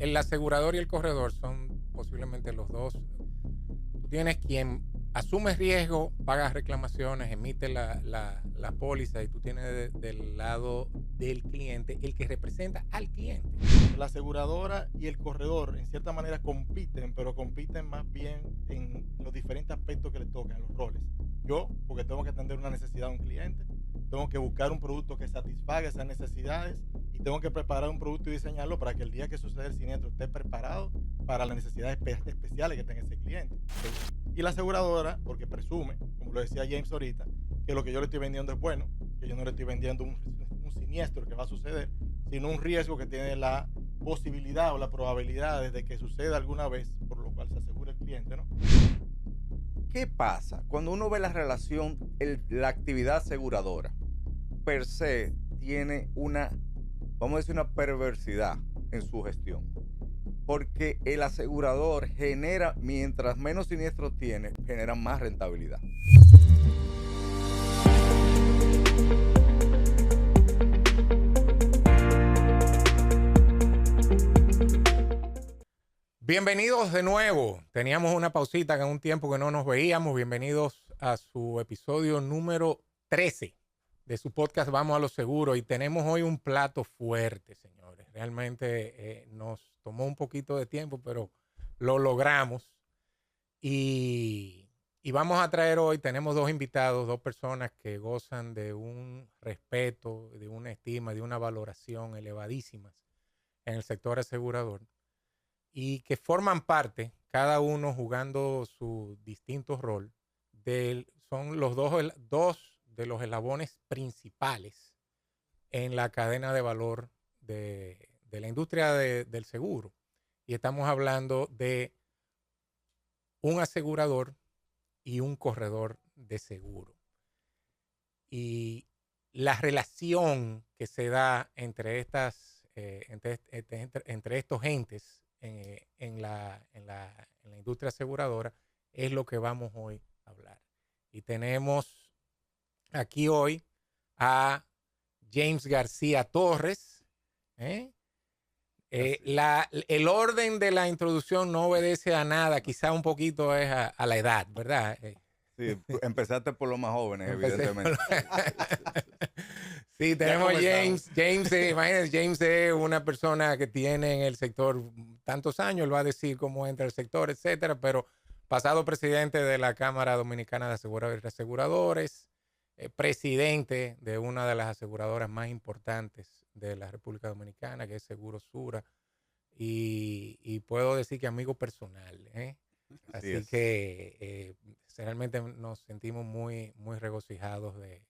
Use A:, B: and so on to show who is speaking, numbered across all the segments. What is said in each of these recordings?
A: el asegurador y el corredor son posiblemente los dos. Tú tienes quien asume riesgo, paga reclamaciones, emite la póliza, y tú tienes del lado del cliente el que representa al cliente.
B: La aseguradora y el corredor en cierta manera compiten, pero compiten más bien en los diferentes aspectos que le tocan, los roles. Yo, porque tengo que atender una necesidad de un cliente, tengo que buscar un producto que satisfaga esas necesidades y tengo que preparar un producto y diseñarlo para que el día que suceda el siniestro esté preparado para las necesidades especiales que tenga ese cliente. Y la aseguradora, porque presume, como lo decía James ahorita, que lo que yo le estoy vendiendo es bueno, que yo no le estoy vendiendo un siniestro que va a suceder, sino un riesgo que tiene la posibilidad o la probabilidad de que suceda alguna vez, por lo cual se asegura el cliente, ¿no?
C: ¿Qué pasa cuando uno ve la relación, la actividad aseguradora per se tiene una, vamos a decir, una perversidad en su gestión? Porque el asegurador genera, mientras menos siniestros tiene, genera más rentabilidad.
A: Bienvenidos de nuevo. Teníamos una pausita en un tiempo que no nos veíamos. Bienvenidos a su episodio número 13 de su podcast Vamos a lo Seguro. Y tenemos hoy un plato fuerte, señores. Realmente nos tomó un poquito de tiempo, pero lo logramos. Y vamos a traer hoy, tenemos dos invitados, dos personas que gozan de un respeto, de una estima, de una valoración elevadísimas en el sector asegurador, y que forman parte, cada uno jugando su distinto rol, son los dos de los eslabones principales en la cadena de valor de la industria del seguro. Y estamos hablando de un asegurador y un corredor de seguro. Y la relación que se da entre entre estos entes en la industria aseguradora es lo que vamos hoy a hablar. Y tenemos aquí hoy a James García Torres. El orden de la introducción no obedece a nada, quizá un poquito es a la edad, ¿verdad?
C: Sí, empezaste por los más jóvenes, evidentemente.
A: Sí, tenemos James. Imagínense, James es una persona que tiene en el sector tantos años, él va a decir cómo entra el sector, etcétera, pero pasado presidente de la Cámara Dominicana de Aseguradores y Reaseguradores, presidente de una de las aseguradoras más importantes de la República Dominicana, que es Seguro Sura, y puedo decir que amigo personal, ¿eh? Así que realmente nos sentimos muy, muy regocijados de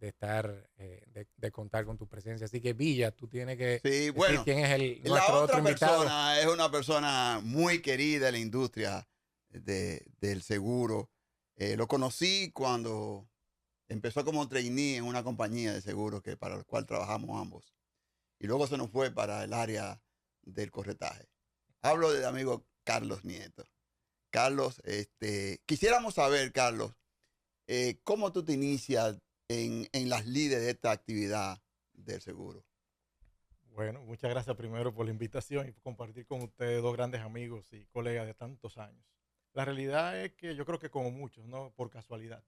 A: estar, de contar con tu presencia. Así que Villa, tú tienes que decir quién es nuestro otro invitado.
D: La otra persona es una persona muy querida en la industria del seguro. Lo conocí cuando empezó como trainee en una compañía de seguros para la cual trabajamos ambos. Y luego se nos fue para el área del corretaje. Hablo del amigo Carlos Nieto. Carlos, quisiéramos saber, Carlos, ¿cómo tú te inicias en las lides de esta actividad del seguro?
B: Bueno, muchas gracias primero por la invitación y por compartir con ustedes, dos grandes amigos y colegas de tantos años. La realidad es que yo creo que como muchos, ¿no? Por casualidad,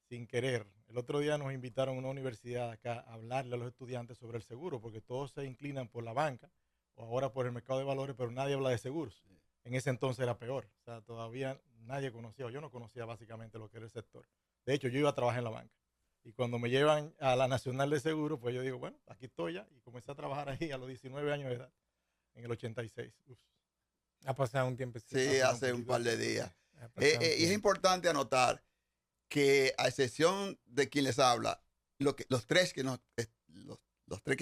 B: sin querer. El otro día nos invitaron a una universidad acá a hablarle a los estudiantes sobre el seguro, porque todos se inclinan por la banca o ahora por el mercado de valores, pero nadie habla de seguros. En ese entonces era peor. O sea, todavía nadie conocía, o yo no conocía básicamente lo que era el sector. De hecho, yo iba a trabajar en la banca. Y cuando me llevan a la Nacional de Seguros, pues yo digo, bueno, aquí estoy ya. Y comencé a trabajar ahí a los 19 años de edad, en el 86. Uf.
A: Ha pasado un tiempo.
D: Sí, hace un par de días. Y es importante anotar que, a excepción de quien les habla, los tres que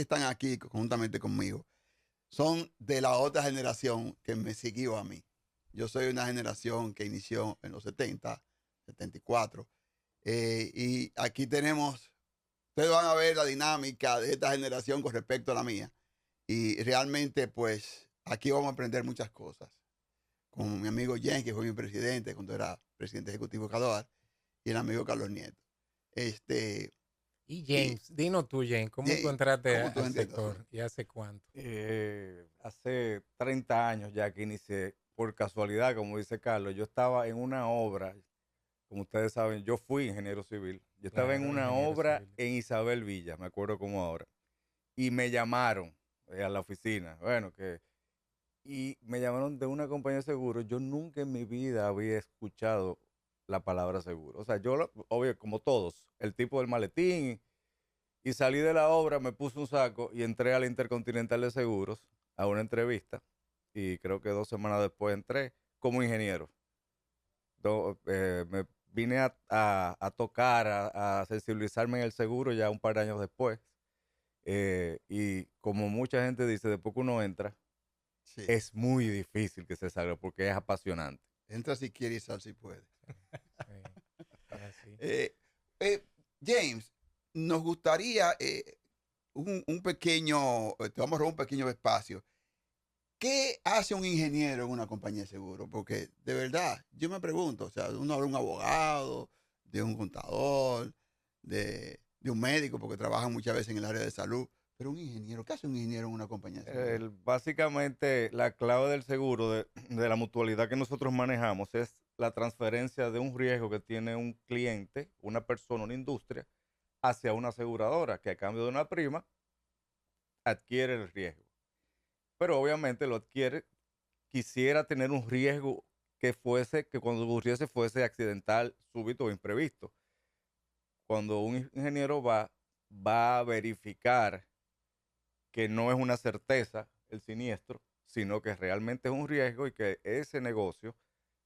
D: están aquí conjuntamente conmigo son de la otra generación que me siguió a mí. Yo soy una generación que inició en los 70, 74. Y aquí ustedes van a ver la dinámica de esta generación con respecto a la mía. Y realmente, pues, aquí vamos a aprender muchas cosas. Con mi amigo Jen, que fue mi presidente cuando era presidente ejecutivo de Cadoar, y el amigo Carlos Nieto.
A: Y James, dinos tú, James, ¿cómo tú entraste al sector y hace cuánto?
C: hace 30 años ya que inicié, por casualidad, como dice Carlos, yo estaba en una obra, como ustedes saben, yo fui ingeniero civil, yo estaba en
A: Claro,
C: una
A: ingeniero
C: obra
A: civil.
C: en Isabel Villa, me acuerdo como ahora, y me llamaron a la oficina, y me llamaron de una compañía de seguros. Yo nunca en mi vida había escuchado la palabra seguro. O sea, obvio, como todos, el tipo del maletín, y salí de la obra, me puse un saco y entré a la Intercontinental de Seguros a una entrevista, y creo que 2 semanas después entré como ingeniero. Me vine a tocar, a sensibilizarme en el seguro ya un par de años después. Y como mucha gente dice, después que uno entra,
D: Sí.
C: es muy difícil que se salga porque es apasionante.
D: Entra si quiere y sal si puede.
A: Sí, es así.
D: James, nos gustaría un pequeño, te vamos a robar un pequeño espacio. ¿Qué hace un ingeniero en una compañía de seguro? Porque de verdad, yo me pregunto, o sea, uno habla de un abogado, de un contador, de un médico, porque trabajan muchas veces en el área de salud, pero un ingeniero, ¿qué hace un ingeniero en una compañía de seguro?
C: Básicamente, la clave del seguro, de la mutualidad que nosotros manejamos, es la transferencia de un riesgo que tiene un cliente, una persona, una industria, hacia una aseguradora que a cambio de una prima adquiere el riesgo. Pero obviamente lo adquiere, quisiera tener un riesgo que cuando ocurriese fuese accidental, súbito o imprevisto. Cuando un ingeniero va a verificar que no es una certeza el siniestro, sino que realmente es un riesgo y que ese negocio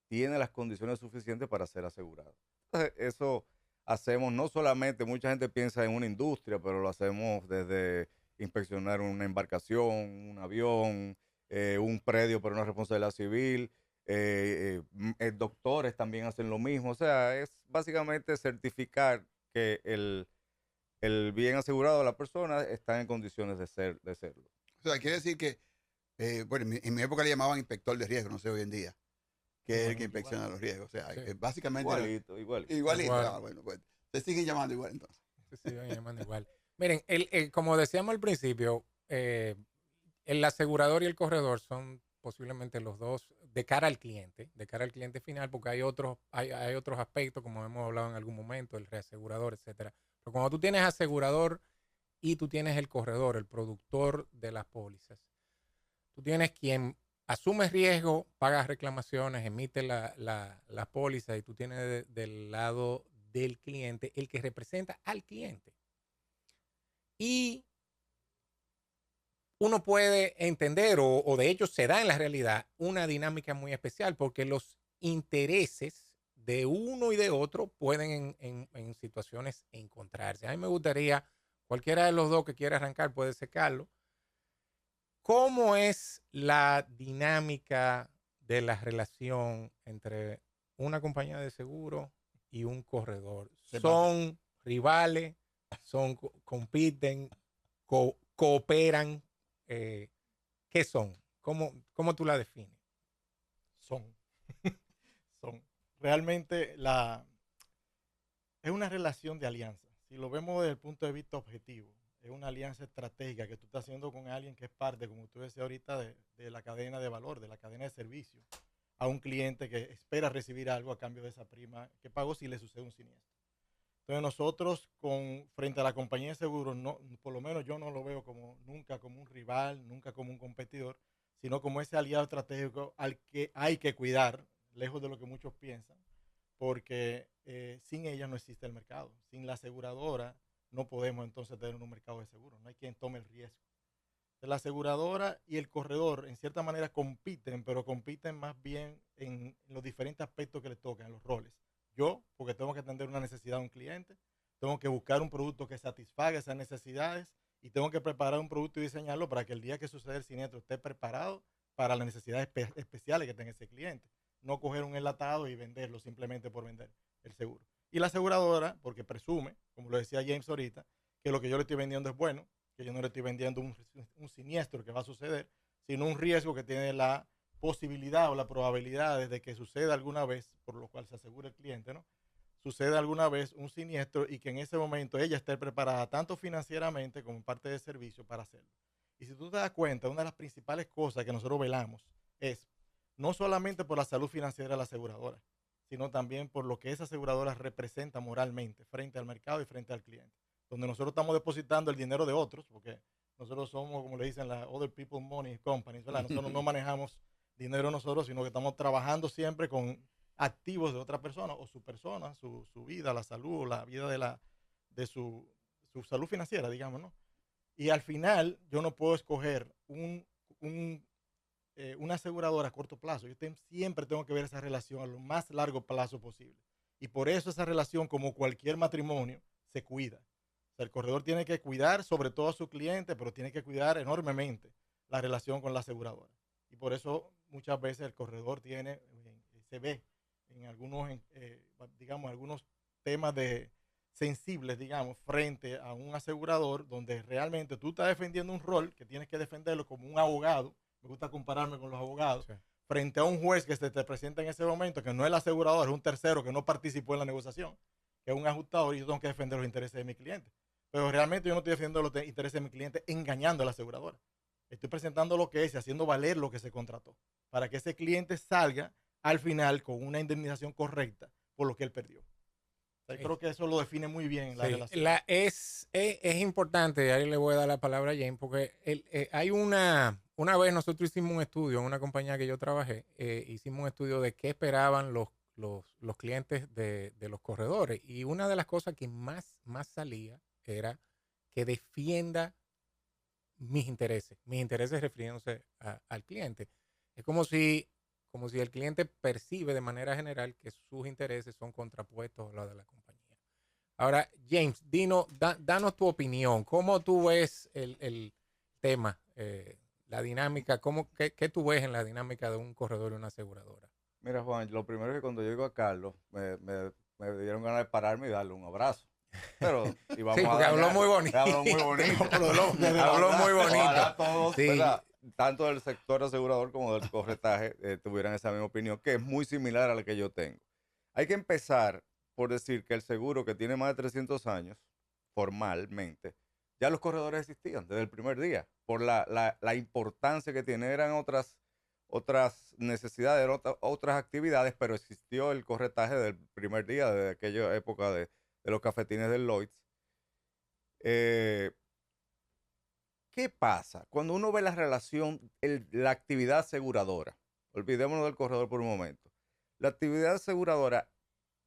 C: tiene las condiciones suficientes para ser asegurado. Entonces, eso hacemos no solamente, mucha gente piensa en una industria, pero lo hacemos desde inspeccionar una embarcación, un avión, un predio para una responsabilidad civil. Doctores también hacen lo mismo. O sea, es básicamente certificar que el bien asegurado de la persona está en condiciones de serlo.
D: O sea, quiere decir que, bueno, en mi época le llamaban inspector de riesgo, no sé hoy en día, que es el que inspecciona los riesgos. O sea,
A: Sí.
D: básicamente...
C: Igualito.
D: Igualito.
A: Igual.
D: Ah, bueno, pues se siguen llamando igual entonces.
A: Se siguen llamando igual. Miren, como decíamos al principio, el asegurador y el corredor son posiblemente los dos de cara al cliente final, porque hay otros aspectos, como hemos hablado en algún momento, el reasegurador, etcétera. Pero cuando tú tienes asegurador y tú tienes el corredor, el productor de las pólizas, tú tienes quien asume riesgo, paga reclamaciones, emite la póliza, y tú tienes del lado del cliente el que representa al cliente. Y uno puede entender, o de hecho se da en la realidad, una dinámica muy especial, porque los intereses de uno y de otro pueden en situaciones encontrarse. A mí me gustaría, cualquiera de los dos que quiera arrancar puede ser Carlos. ¿Cómo es la dinámica de la relación entre una compañía de seguro y un corredor? ¿Son rivales? ¿Compiten? ¿Cooperan? ¿Qué son? ¿Cómo tú la defines?
B: Son. Son. Realmente es una relación de alianza. Si lo vemos desde el punto de vista objetivo, es una alianza estratégica que tú estás haciendo con alguien que es parte, como tú decías ahorita, de la cadena de valor, de la cadena de servicio, a un cliente que espera recibir algo a cambio de esa prima que pagó si le sucede un siniestro. Entonces nosotros, frente a la compañía de seguros, no, por lo menos yo no lo veo nunca como un rival, nunca como un competidor, sino como ese aliado estratégico al que hay que cuidar, lejos de lo que muchos piensan, porque sin ella no existe el mercado. Sin la aseguradora no podemos entonces tener un mercado de seguros, no hay quien tome el riesgo. La aseguradora y el corredor en cierta manera compiten, pero compiten más bien en los diferentes aspectos que le tocan, en los roles. Yo, porque tengo que atender una necesidad de un cliente, tengo que buscar un producto que satisfaga esas necesidades y tengo que preparar un producto y diseñarlo para que el día que suceda el siniestro esté preparado para las necesidades especiales que tenga ese cliente. No coger un enlatado y venderlo simplemente por vender el seguro. Y la aseguradora, porque presume, como lo decía James ahorita, que lo que yo le estoy vendiendo es bueno, que yo no le estoy vendiendo un siniestro que va a suceder, sino un riesgo que tiene la posibilidad o la probabilidad de que suceda alguna vez, por lo cual se asegura el cliente, ¿no? Sucede alguna vez un siniestro y que en ese momento ella esté preparada tanto financieramente como en parte de servicio para hacerlo. Y si tú te das cuenta, una de las principales cosas que nosotros velamos es no solamente por la salud financiera de la aseguradora, sino también por lo que esa aseguradora representa moralmente frente al mercado y frente al cliente. Donde nosotros estamos depositando el dinero de otros, porque nosotros somos, como le dicen, la Other People Money Companies, ¿verdad? Nosotros no manejamos dinero nosotros, sino que estamos trabajando siempre con activos de otra persona o su persona, su vida, la salud, la vida de su salud financiera, digamos, ¿no? Y al final yo no puedo escoger una aseguradora a corto plazo. Siempre tengo que ver esa relación a lo más largo plazo posible. Y por eso esa relación, como cualquier matrimonio, se cuida. O sea, el corredor tiene que cuidar sobre todo a su cliente, pero tiene que cuidar enormemente la relación con la aseguradora. Y por eso muchas veces el corredor se ve en algunos, digamos, algunos temas sensibles, digamos, frente a un asegurador donde realmente tú estás defendiendo un rol que tienes que defenderlo como un abogado. Me gusta compararme con los abogados, sí, frente a un juez que se te presenta en ese momento, que no es el asegurador, es un tercero que no participó en la negociación, que es un ajustador, y yo tengo que defender los intereses de mi cliente. Pero realmente yo no estoy defendiendo los intereses de mi cliente engañando a la aseguradora. Estoy presentando lo que es y haciendo valer lo que se contrató, para que ese cliente salga al final con una indemnización correcta por lo que él perdió. O sea, creo que eso lo define muy bien la relación.
A: Es importante, ahí le voy a dar la palabra a Jane, porque hay una vez nosotros hicimos un estudio en una compañía que yo trabajé, hicimos un estudio de qué esperaban los clientes de los corredores, y una de las cosas que más salía era que defienda mis intereses refiriéndose al cliente. Es como si el cliente percibe de manera general que sus intereses son contrapuestos a los de la compañía. Ahora, James, danos tu opinión. ¿Cómo tú ves el tema, la dinámica? ¿Qué tú ves en la dinámica de un corredor y una aseguradora?
C: Mira, Juan, lo primero es que cuando yo llego a Carlos, me dieron ganas de pararme y darle un abrazo. Pero, y vamos
A: sí, porque habló muy bonito.
C: Habló muy bonito.
A: Habló muy bonito.
C: Ojalá todos, sí, ¿verdad?, tanto del sector asegurador como del corretaje, tuvieran esa misma opinión, que es muy similar a la que yo tengo. Hay que empezar por decir que el seguro, que tiene más de 300 años, formalmente, ya los corredores existían desde el primer día, por la importancia que tiene. Eran otras necesidades, otras actividades, pero existió el corretaje del primer día, de aquella época de los cafetines del Lloyds. ¿Qué pasa? Cuando uno ve la relación, la actividad aseguradora, olvidémonos del corredor por un momento, la actividad aseguradora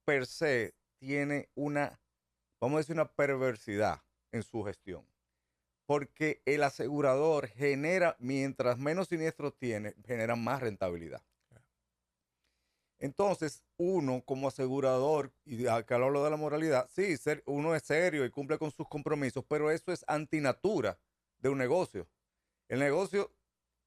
C: per se tiene vamos a decir, una perversidad en su gestión. Porque el asegurador genera, mientras menos siniestros tiene, genera más rentabilidad. Entonces, uno como asegurador, y acá hablo de la moralidad, sí, uno es serio y cumple con sus compromisos, pero eso es antinatura de un negocio. El negocio,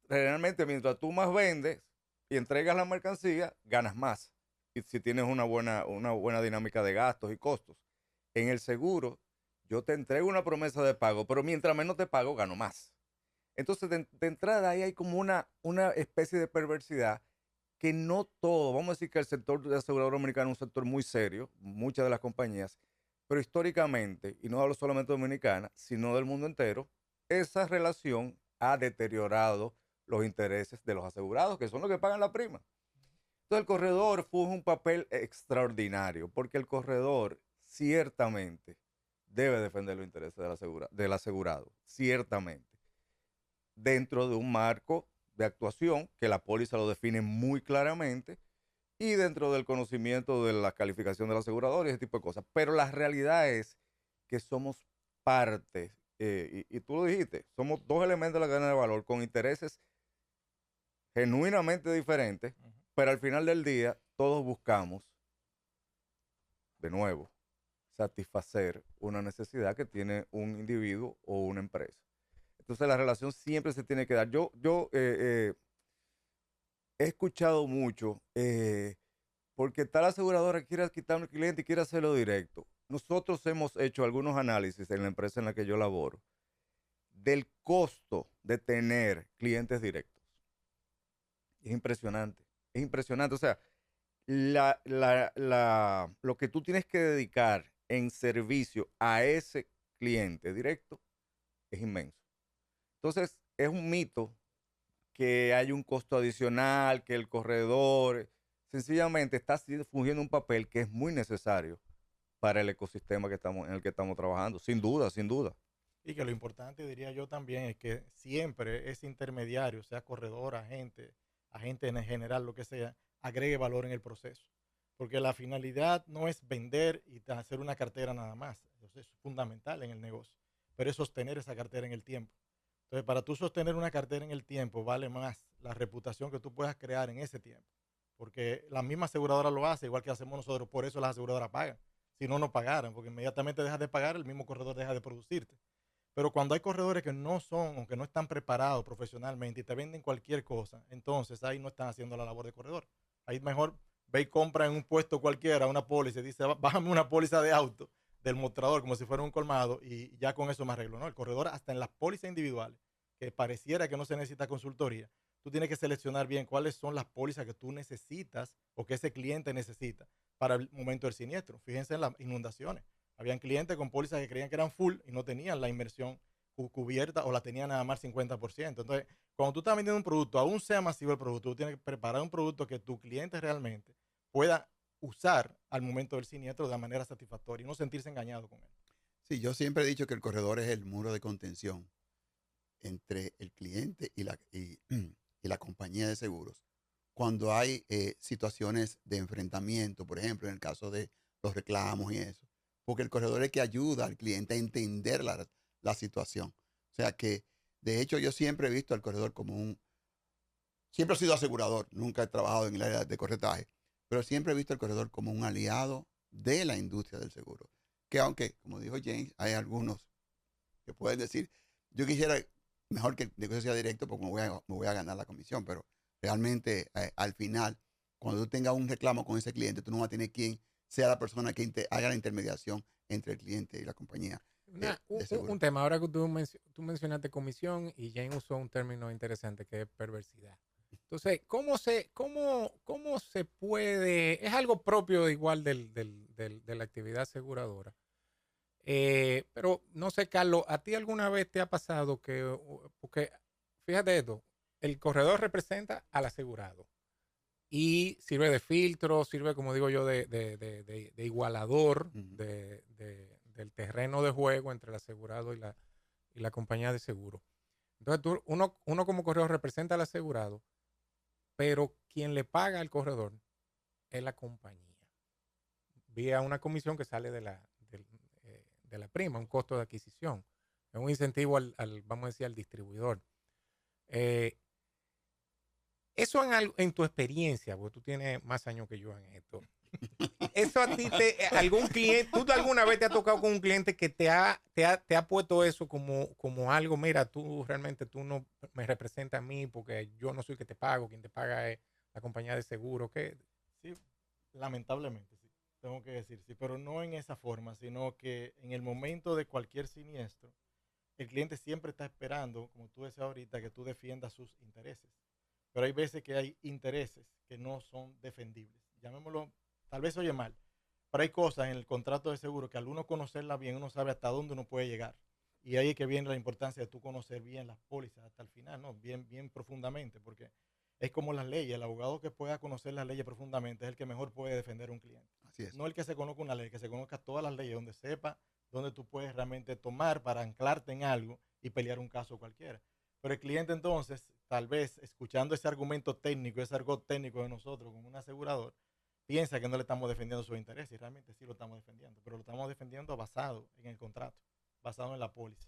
C: realmente, mientras tú más vendes y entregas la mercancía, ganas más. Y si tienes una buena dinámica de gastos y costos. En el seguro, yo te entrego una promesa de pago, pero mientras menos te pago, gano más. Entonces, de entrada, ahí hay como una especie de perversidad que no todo, vamos a decir que el sector de asegurador americano es un sector muy serio, muchas de las compañías, pero históricamente, y no hablo solamente de Dominicana, sino del mundo entero, esa relación ha deteriorado los intereses de los asegurados, que son los que pagan la prima. Entonces, el corredor fue un papel extraordinario, porque el corredor ciertamente debe defender los intereses del asegurado, ciertamente, dentro de un marco de actuación que la póliza lo define muy claramente y dentro del conocimiento de la calificación del asegurador y ese tipo de cosas. Pero la realidad es que somos parte, y tú lo dijiste, somos dos elementos de la cadena de valor con intereses genuinamente diferentes, pero al final del día todos buscamos, de nuevo, satisfacer una necesidad que tiene un individuo o una empresa. Entonces la relación siempre se tiene que dar. Yo he escuchado mucho, porque tal aseguradora quiere quitarme el cliente y quiere hacerlo directo. Nosotros hemos hecho algunos análisis en la empresa en la que yo laboro del costo de tener clientes directos. Es impresionante, es impresionante. O sea, lo que tú tienes que dedicar en servicio a ese cliente directo es inmenso. Entonces, es un mito que hay un costo adicional, que el corredor sencillamente está fungiendo un papel que es muy necesario para el ecosistema en el que estamos trabajando, sin duda, sin duda.
B: Y que lo importante, diría yo también, es que siempre ese intermediario, sea corredor, agente en general, lo que sea, agregue valor en el proceso. Porque la finalidad no es vender y hacer una cartera nada más. Eso es fundamental en el negocio. Pero es sostener esa cartera en el tiempo. Entonces, para tú sostener una cartera en el tiempo, vale más la reputación que tú puedas crear en ese tiempo. Porque la misma aseguradora lo hace, igual que hacemos nosotros. Por eso las aseguradoras pagan. Si no, no pagaran. Porque inmediatamente dejas de pagar, el mismo corredor deja de producirte. Pero cuando hay corredores que no son o que no están preparados profesionalmente y te venden cualquier cosa, entonces ahí no están haciendo la labor de corredor. Ahí mejor ve y compra en un puesto cualquiera una póliza y dice, bájame una póliza de auto del mostrador como si fuera un colmado y ya con eso me arreglo. No, el corredor hasta en las pólizas individuales, que pareciera que no se necesita consultoría, tú tienes que seleccionar bien cuáles son las pólizas que tú necesitas o que ese cliente necesita para el momento del siniestro. Fíjense en las inundaciones. Habían clientes con pólizas que creían que eran full y no tenían la inversión cubierta o la tenían nada más 50%. Entonces, cuando tú estás vendiendo un producto, aún sea masivo el producto, tú tienes que preparar un producto que tu cliente realmente pueda usar al momento del siniestro de manera satisfactoria y no sentirse engañado con él.
D: Sí, yo siempre he dicho que el corredor es el muro de contención entre el cliente y la compañía de seguros. Cuando hay situaciones de enfrentamiento, por ejemplo, en el caso de los reclamos y eso, porque el corredor es que ayuda al cliente a entender la situación. O sea que, de hecho, yo siempre he visto al corredor como siempre he sido asegurador, nunca he trabajado en el área de corretaje, pero siempre he visto al corredor como un aliado de la industria del seguro. Que aunque, como dijo James, hay algunos que pueden decir, yo quisiera mejor que el negocio sea directo porque me voy a ganar la comisión, pero realmente al final, cuando tú tengas un reclamo con ese cliente, tú no vas a tener quien sea la persona que haga la intermediación entre el cliente y la compañía.
A: Un tema, ahora que tú mencionaste comisión y Jane usó un término interesante que es perversidad. Entonces, ¿cómo se puede? Es algo propio igual de la actividad aseguradora. Pero no sé, Carlos, ¿a ti alguna vez te ha pasado porque fíjate esto, el corredor representa al asegurado y sirve de filtro, sirve, como digo yo, de igualador del terreno de juego entre el asegurado y la compañía de seguro? Entonces, uno como corredor representa al asegurado, pero quien le paga al corredor es la compañía, vía una comisión que sale de la prima, un costo de adquisición, es un incentivo vamos a decir, al distribuidor. Eso en tu experiencia, porque tú tienes más años que yo en esto, eso a ti algún cliente, tú alguna vez te has tocado con un cliente que te ha puesto eso como algo, mira, tú no me representas a mí porque yo no soy que te pago, quien te paga es la compañía de seguro, ¿qué?
B: Sí, lamentablemente, sí, tengo que decir, sí, pero no en esa forma, sino que en el momento de cualquier siniestro, el cliente siempre está esperando, como tú decías ahorita, que tú defiendas sus intereses. Pero hay veces que hay intereses que no son defendibles. Llamémoslo, tal vez oye mal, pero hay cosas en el contrato de seguro que al uno conocerla bien, uno sabe hasta dónde uno puede llegar. Y ahí es que viene la importancia de tú conocer bien las pólizas hasta el final, ¿no? Bien, bien profundamente, porque es como las leyes. El abogado que pueda conocer las leyes profundamente es el que mejor puede defender a un cliente.
D: Así es.
B: No el que se conozca una ley, que se conozca todas las leyes, donde sepa dónde tú puedes realmente tomar para anclarte en algo y pelear un caso cualquiera. Pero el cliente entonces, tal vez escuchando ese argumento técnico, ese argot técnico de nosotros como un asegurador, piensa que no le estamos defendiendo sus intereses y realmente sí lo estamos defendiendo, pero lo estamos defendiendo basado en el contrato, basado en la póliza.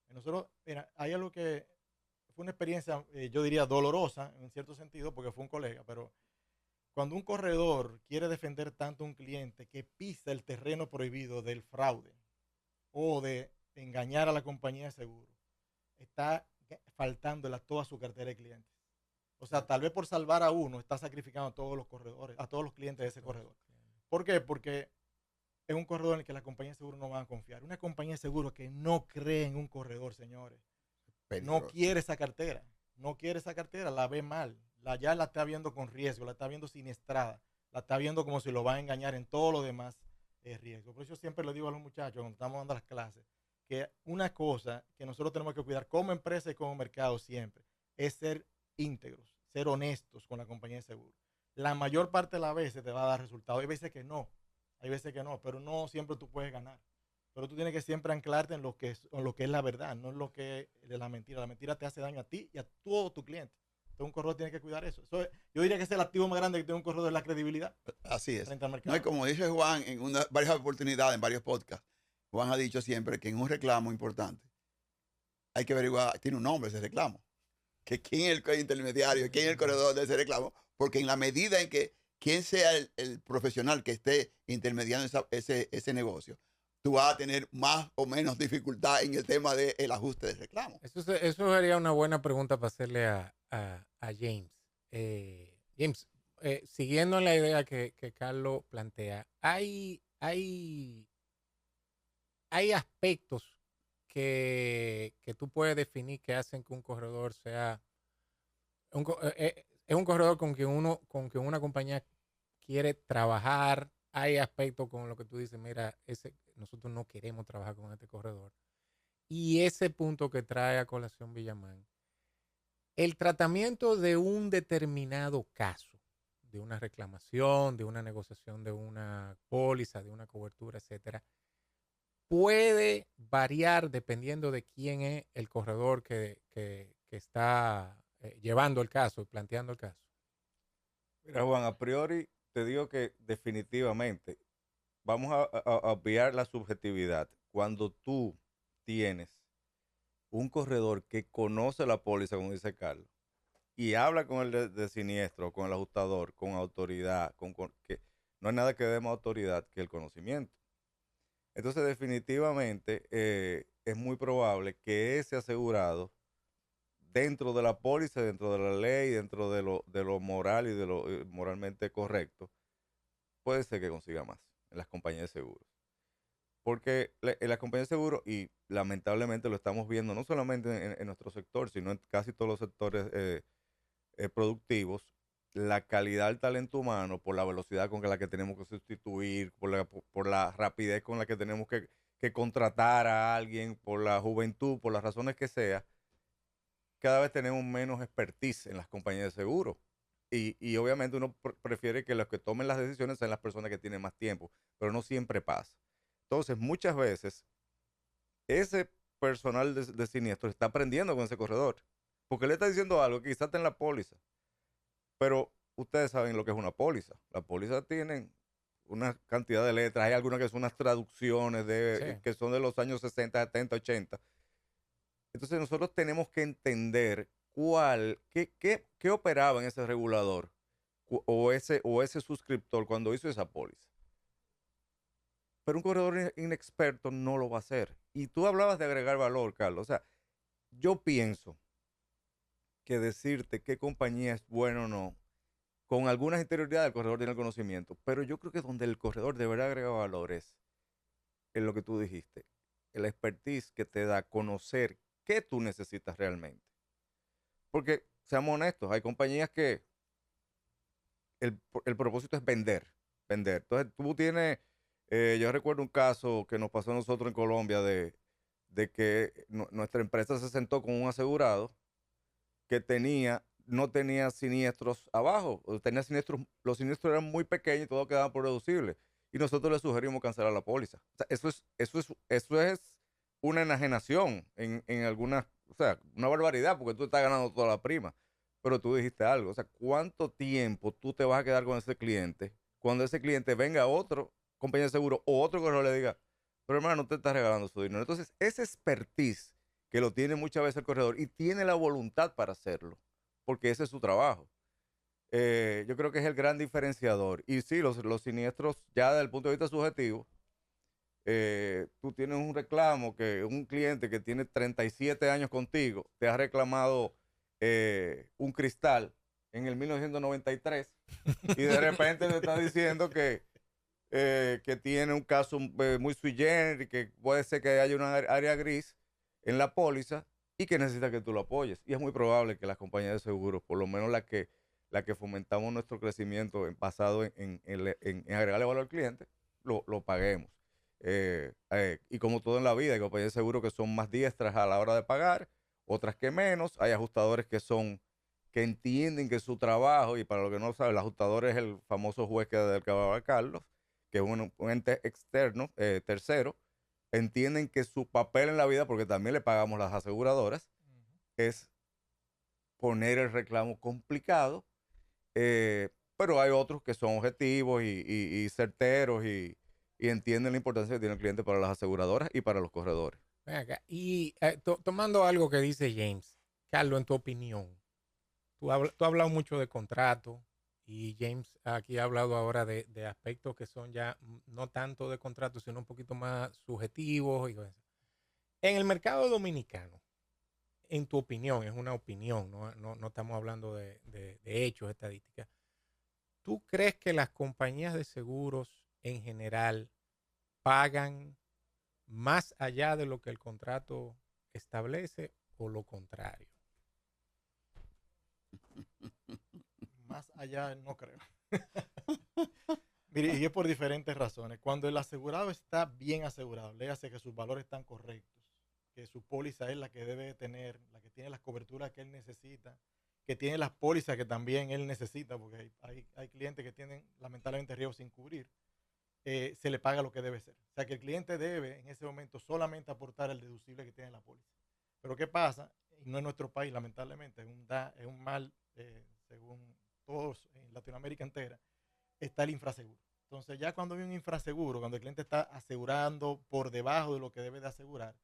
B: Nosotros, mira, hay algo que fue una experiencia, yo diría, dolorosa en cierto sentido, porque fue un colega, pero cuando un corredor quiere defender tanto a un cliente que pisa el terreno prohibido del fraude o de engañar a la compañía de seguro, está faltándole a toda su cartera de clientes. O sea, tal vez por salvar a uno está sacrificando a todos los corredores, a todos los clientes de ese corredor. ¿Por qué? Porque es un corredor en el que la compañía de seguro no van a confiar. Una compañía de seguro que no cree en un corredor, señores. No quiere esa cartera. No quiere esa cartera, la ve mal. Ya la está viendo con riesgo, la está viendo siniestrada. La está viendo como si lo va a engañar en todo lo demás riesgo. Por eso siempre le digo a los muchachos cuando estamos dando las clases, que una cosa que nosotros tenemos que cuidar como empresa y como mercado siempre es ser íntegros, ser honestos con la compañía de seguro. La mayor parte de las veces te va a dar resultados. Hay veces que no, pero no siempre tú puedes ganar. Pero tú tienes que siempre anclarte en lo que es la verdad, no en lo que es de la mentira. La mentira te hace daño a ti y a todo tu cliente. Entonces un corredor tiene que cuidar eso. Yo diría que es el activo más grande que tiene un corredor, es la credibilidad.
D: Así es.
B: Frente al mercado.
D: No, y como dice Juan en varias oportunidades, en varios podcasts, Juan ha dicho siempre que en un reclamo importante hay que averiguar, tiene un nombre ese reclamo, que quién es el intermediario, quién es el corredor de ese reclamo, porque en la medida en que quien sea el profesional que esté intermediando ese negocio, tú vas a tener más o menos dificultad en el tema del ajuste del reclamo.
A: Eso sería una buena pregunta para hacerle a James. James, siguiendo en la idea que Carlos plantea, hay aspectos que tú puedes definir que hacen que un corredor sea es un corredor con quien una compañía quiere trabajar. Hay aspectos con lo que tú dices, mira, nosotros no queremos trabajar con este corredor. Y ese punto que trae a colación Villamán, el tratamiento de un determinado caso, de una reclamación, de una negociación de una póliza, de una cobertura, etcétera, puede variar dependiendo de quién es el corredor que está llevando el caso y planteando el caso.
C: Mira, Juan, a priori te digo que definitivamente vamos a obviar la subjetividad. Cuando tú tienes un corredor que conoce la póliza, como dice Carlos, y habla con el de siniestro, con el ajustador, con autoridad, que no hay nada que dé más autoridad que el conocimiento. Entonces, definitivamente, es muy probable que ese asegurado, dentro de la póliza, dentro de la ley, dentro de lo moral y de lo moralmente correcto, puede ser que consiga más en las compañías de seguros. Porque en las compañías de seguros, y lamentablemente lo estamos viendo no solamente en nuestro sector, sino en casi todos los sectores productivos, la calidad del talento humano, por la velocidad con la que tenemos que sustituir, por la rapidez con la que tenemos que contratar a alguien, por la juventud, por las razones que sea, cada vez tenemos menos expertise en las compañías de seguro. Y obviamente uno prefiere que los que tomen las decisiones sean las personas que tienen más tiempo, pero no siempre pasa. Entonces, muchas veces, ese personal de siniestro está aprendiendo con ese corredor, porque le está diciendo algo que quizás está en la póliza. Pero ustedes saben lo que es una póliza. Las pólizas tienen una cantidad de letras. Hay algunas que son unas traducciones que son de los años 60, 70, 80. Entonces nosotros tenemos que entender qué operaba en ese regulador o ese suscriptor cuando hizo esa póliza. Pero un corredor inexperto no lo va a hacer. Y tú hablabas de agregar valor, Carlos. O sea, yo pienso que decirte qué compañía es buena o no, con algunas interioridades el corredor tiene el conocimiento, pero yo creo que donde el corredor deberá agregar valor es en lo que tú dijiste, el expertise que te da conocer qué tú necesitas realmente. Porque, seamos honestos, hay compañías que el propósito es vender. Entonces, tú tienes, yo recuerdo un caso que nos pasó a nosotros en Colombia de que nuestra empresa se sentó con un asegurado que no tenía siniestros abajo, los siniestros eran muy pequeños y todo quedaba por deducible. Y nosotros le sugerimos cancelar la póliza. O sea, eso es una enajenación en algunas, o sea, una barbaridad, porque tú estás ganando toda la prima. Pero tú dijiste algo, o sea, ¿cuánto tiempo tú te vas a quedar con ese cliente cuando ese cliente venga a otro compañía de seguro o otro corredor le diga, pero hermano, no te estás regalando su dinero? Entonces, ese expertise que lo tiene muchas veces el corredor y tiene la voluntad para hacerlo, porque ese es su trabajo. Yo creo que es el gran diferenciador. Y sí, los siniestros, ya desde el punto de vista subjetivo, tú tienes un reclamo que un cliente que tiene 37 años contigo te ha reclamado un cristal en el 1993 y de repente te está diciendo que tiene un caso muy sui generis, que puede ser que haya una área gris en la póliza y que necesita que tú lo apoyes. Y es muy probable que las compañías de seguros, por lo menos la que fomentamos nuestro crecimiento basado en agregarle valor al cliente, lo paguemos. Y como todo en la vida, hay compañías de seguro que son más diestras a la hora de pagar, otras que menos. Hay ajustadores que entienden que su trabajo, y para lo que no lo sabe, el ajustador es el famoso juez del que hablaba Carlos, que es un ente externo, tercero, entienden que su papel en la vida, porque también le pagamos las aseguradoras, es poner el reclamo complicado, pero hay otros que son objetivos y certeros y entienden la importancia que tiene el cliente para las aseguradoras y para los corredores.
A: Ven acá. Y tomando algo que dice James, Carlos, en tu opinión, tú has hablado mucho de contrato y James aquí ha hablado ahora de aspectos que son ya no tanto de contrato, sino un poquito más subjetivos y cosas. En el mercado dominicano, en tu opinión, es una opinión, no estamos hablando de hechos, estadísticas. ¿Tú crees que las compañías de seguros en general pagan más allá de lo que el contrato establece o lo contrario?
B: Más allá no creo. Mire, y es por diferentes razones. Cuando el asegurado está bien asegurado, le hace que sus valores están correctos, que su póliza es la que debe tener, la que tiene las coberturas que él necesita, que tiene las pólizas que también él necesita, porque hay clientes que tienen lamentablemente riesgos sin cubrir, se le paga lo que debe ser. O sea que el cliente debe en ese momento solamente aportar el deducible que tiene la póliza. Pero ¿qué pasa? Y no en nuestro país, lamentablemente, es un mal, según todos en Latinoamérica entera, está el infraseguro. Entonces ya cuando hay un infraseguro, cuando el cliente está asegurando por debajo de lo que debe de asegurar,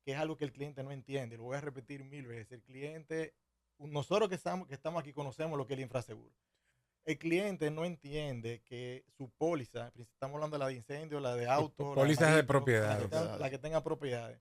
B: que es algo que el cliente no entiende, lo voy a repetir 1000 veces, el cliente, nosotros que estamos aquí conocemos lo que es el infraseguro. El cliente no entiende que su póliza, estamos hablando de la de incendio, la de auto,
A: Pólizas de propiedad.
B: la que tenga propiedades,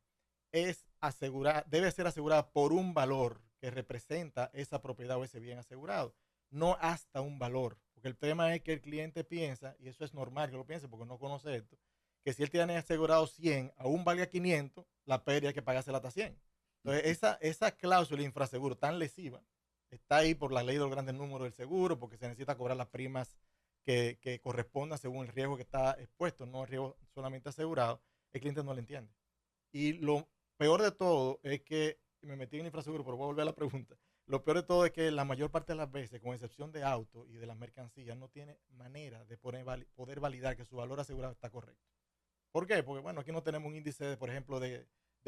B: es asegurar, debe ser asegurada por un valor que representa esa propiedad o ese bien asegurado, no hasta un valor. Porque el tema es que el cliente piensa, y eso es normal que lo piense porque no conoce esto, que si él tiene asegurado 100, aún valga 500, la pérdida hay que pagársela hasta 100. Entonces, esa cláusula de infraseguro tan lesiva está ahí por la ley de los grandes números del seguro, porque se necesita cobrar las primas que correspondan según el riesgo que está expuesto, no el riesgo solamente asegurado. El cliente no lo entiende. Y lo peor de todo es que, me metí en infraseguro, pero voy a volver a la pregunta. Lo peor de todo es que la mayor parte de las veces, con excepción de autos y de las mercancías, no tiene manera de poder validar que su valor asegurado está correcto. ¿Por qué? Porque, bueno, aquí no tenemos un índice, por ejemplo, de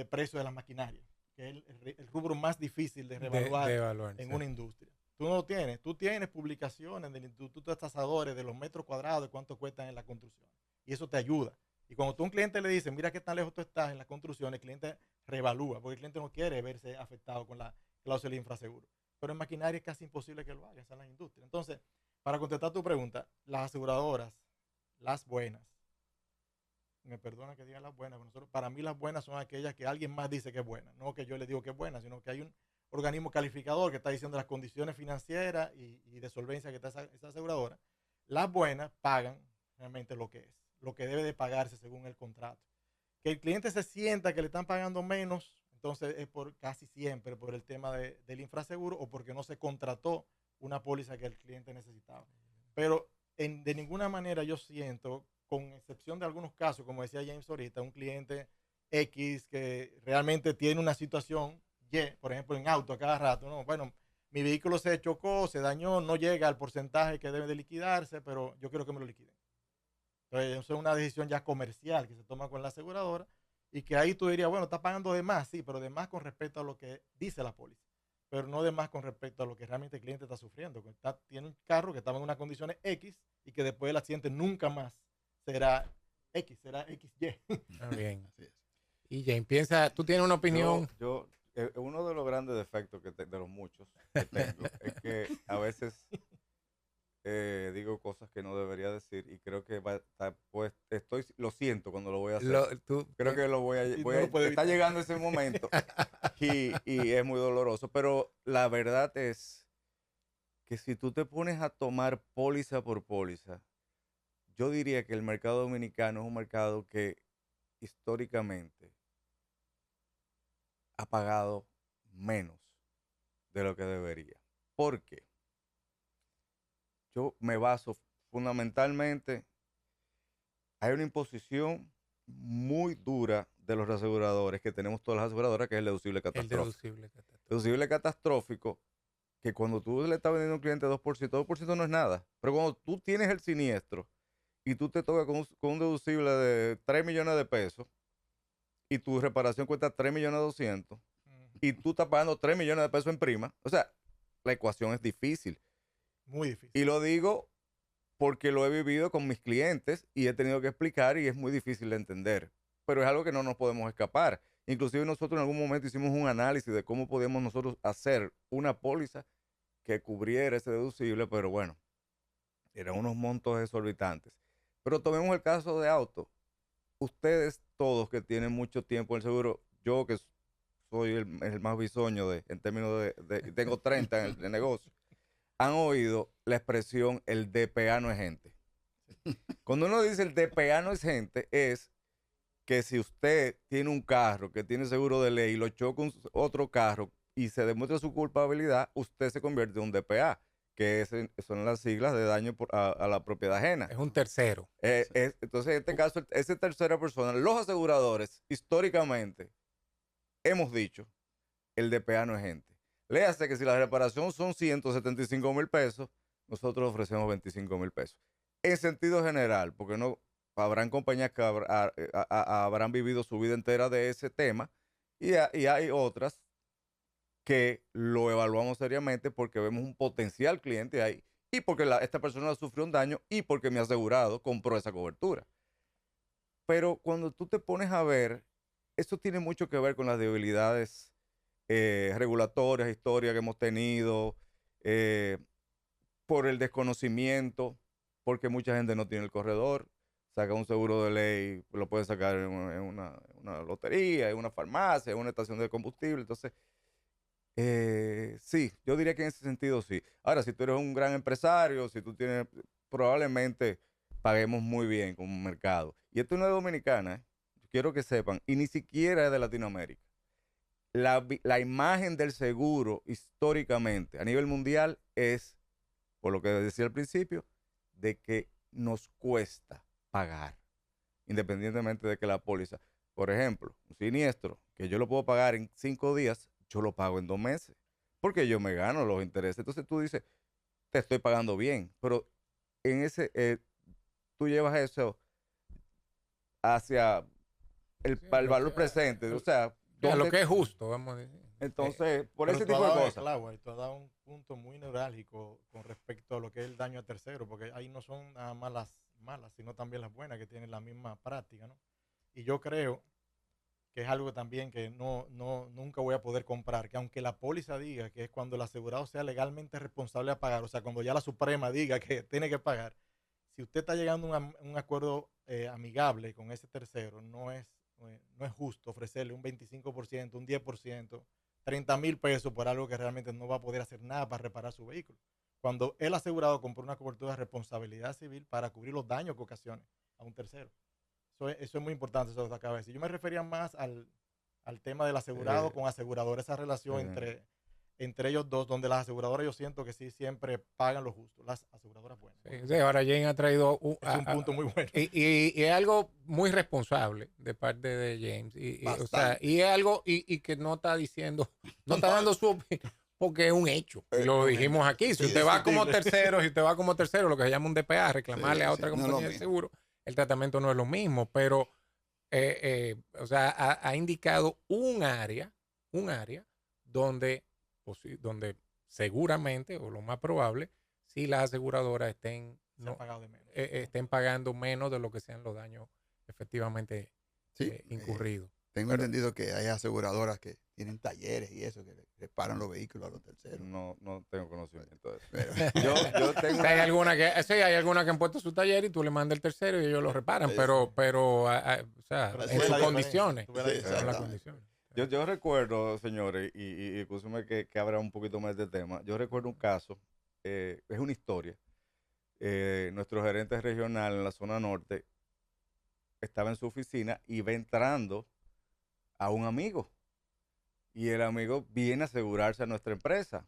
B: precio de las maquinarias, que es el rubro más difícil de revaluar en
A: sí.
B: una industria. Tú no lo tienes. Tú tienes publicaciones del Instituto de Tasadores de los metros cuadrados de cuánto cuestan en la construcción. Y eso te ayuda. Y cuando tú a un cliente le dices, mira qué tan lejos tú estás en la construcción, el cliente revalúa, porque el cliente no quiere verse afectado con la cláusula de infraseguro. Pero en maquinaria es casi imposible que lo haga, esa es la industria. Entonces, para contestar tu pregunta, las aseguradoras, las buenas, me perdona que diga las buenas, pero para mí las buenas son aquellas que alguien más dice que es buena, no que yo le digo que es buena, sino que hay un organismo calificador que está diciendo las condiciones financieras y de solvencia que está esa aseguradora. Las buenas pagan realmente lo que es, lo que debe de pagarse según el contrato. Que el cliente se sienta que le están pagando menos, entonces es por casi siempre por el tema del infraseguro o porque no se contrató una póliza que el cliente necesitaba. Pero de ninguna manera yo siento, con excepción de algunos casos, como decía James ahorita, un cliente X que realmente tiene una situación Y, por ejemplo en auto a cada rato, ¿no? Bueno, mi vehículo se chocó, se dañó, no llega al porcentaje que debe de liquidarse, pero yo quiero que me lo liquiden. Entonces, eso es una decisión ya comercial que se toma con la aseguradora y que ahí tú dirías, bueno, está pagando de más, sí, pero de más con respecto a lo que dice la póliza, pero no de más con respecto a lo que realmente el cliente está sufriendo. Tiene un carro que estaba en unas condiciones X y que después del accidente nunca más será X, será XY.
A: Está bien. Así es. Y Jane, piensa, tú tienes una opinión.
C: Uno de los grandes defectos de los muchos que tengo es que a veces digo cosas que no debería decir y creo que pues lo siento cuando lo voy a hacer. Creo que está llegando ese momento y es muy doloroso, pero la verdad es que si tú te pones a tomar póliza por póliza, yo diría que el mercado dominicano es un mercado que históricamente ha pagado menos de lo que debería. ¿Por qué? Yo me baso fundamentalmente, hay una imposición muy dura de los aseguradores que tenemos todas las aseguradoras, que es el deducible catastrófico. Deducible catastrófico, que cuando tú le estás vendiendo a un cliente 2%, 2% no es nada. Pero cuando tú tienes el siniestro y tú te tocas con un deducible de 3 millones de pesos y tu reparación cuesta 3.200.000 y tú estás pagando 3 millones de pesos en prima, o sea, la ecuación es difícil.
B: Muy difícil.
C: Y lo digo porque lo he vivido con mis clientes y he tenido que explicar y es muy difícil de entender. Pero es algo que no nos podemos escapar. Inclusive nosotros en algún momento hicimos un análisis de cómo podíamos nosotros hacer una póliza que cubriera ese deducible, pero bueno, eran unos montos exorbitantes. Pero tomemos el caso de auto. Ustedes todos que tienen mucho tiempo en el seguro, yo que soy el más bisoño en términos de tengo 30 en el negocio, han oído la expresión el DPA no es gente. Cuando uno dice el DPA no es gente, es que si usted tiene un carro que tiene seguro de ley y lo choca un otro carro y se demuestra su culpabilidad, usted se convierte en un DPA, que son las siglas de daño a la propiedad ajena.
A: Es un tercero.
C: Entonces, en este caso, esa tercera persona, los aseguradores, históricamente, hemos dicho, el DPA no es gente. Léase que si la reparación son 175,000 pesos, nosotros ofrecemos 25,000 pesos. En sentido general, porque no habrán compañías que habrán vivido su vida entera de ese tema y hay otras que lo evaluamos seriamente porque vemos un potencial cliente ahí y porque esta persona sufrió un daño y porque mi asegurado compró esa cobertura. Pero cuando tú te pones a ver, esto tiene mucho que ver con las debilidades regulatorias, historias que hemos tenido, por el desconocimiento, porque mucha gente no tiene el corredor, saca un seguro de ley, lo puede sacar en una lotería, en una farmacia, en una estación de combustible. Entonces, sí, yo diría que en ese sentido sí. Ahora, si tú eres un gran empresario, si tú tienes, probablemente paguemos muy bien como mercado. Y esto no es dominicana, quiero que sepan, y ni siquiera es de Latinoamérica. La imagen del seguro históricamente a nivel mundial es, por lo que decía al principio, de que nos cuesta pagar, independientemente de que la póliza, por ejemplo, un siniestro, que yo lo puedo pagar en 5 días, yo lo pago en 2 meses, porque yo me gano los intereses. Entonces tú dices, te estoy pagando bien, pero en tú llevas eso hacia el valor presente, o sea,
A: a lo que es justo, vamos a decir.
C: Entonces, por ese tipo de cosas.
B: Claro, y tú has dado un punto muy neurálgico con respecto a lo que es el daño a tercero, porque ahí no son nada más las malas, sino también las buenas que tienen la misma práctica, ¿no? Y yo creo que es algo también que nunca voy a poder comprar, que aunque la póliza diga que es cuando el asegurado sea legalmente responsable a pagar, o sea, cuando ya la Suprema diga que tiene que pagar, si usted está llegando a un acuerdo amigable con ese tercero, no es justo ofrecerle un 25%, un 10%, 30,000 pesos por algo que realmente no va a poder hacer nada para reparar su vehículo. Cuando el asegurado compró una cobertura de responsabilidad civil para cubrir los daños que ocasione a un tercero. Eso es muy importante, eso lo acaba de decir. Yo me refería más al tema del asegurado con asegurador, esa relación entre ellos dos, donde las aseguradoras yo siento que sí siempre pagan lo justo, las aseguradoras buenas.
A: Sí, ahora Jane ha traído
B: un punto muy bueno.
A: Y es algo muy responsable de parte de James. O sea, y es algo y que no está diciendo, no está dando su opinión, porque es un hecho. Y lo dijimos aquí. Si usted va como tercero, lo que se llama un DPA, reclamarle a otra compañía de seguro, el tratamiento no es lo mismo. Pero, o sea, ha indicado un área donde seguramente, o lo más probable, si las aseguradoras estén pagando menos de lo que sean los daños efectivamente incurridos.
D: Tengo entendido que hay aseguradoras que tienen talleres y eso, que reparan los vehículos a los terceros.
C: No tengo conocimiento de eso. yo tengo
A: hay alguna que han puesto su taller y tú le mandas el tercero y ellos lo reparan, pero o sea, en sus condiciones.
C: Yo recuerdo, señores, y escúchame que abra un poquito más de tema. Yo recuerdo un caso, es una historia. Nuestro gerente regional en la zona norte estaba en su oficina y va entrando a un amigo. Y el amigo viene a asegurarse a nuestra empresa.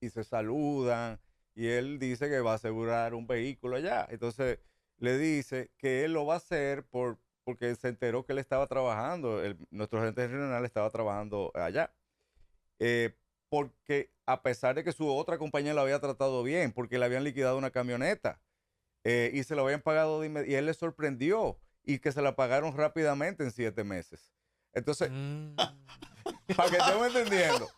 C: Y se saludan. Y él dice que va a asegurar un vehículo allá. Entonces le dice que él lo va a hacer por porque se enteró que él estaba trabajando, nuestro gerente regional estaba trabajando allá. Porque a pesar de que su otra compañía lo había tratado bien, porque le habían liquidado una camioneta y se lo habían pagado de inmediato, y él le sorprendió y que se la pagaron rápidamente en 7 meses. Entonces, para que estemos entendiendo.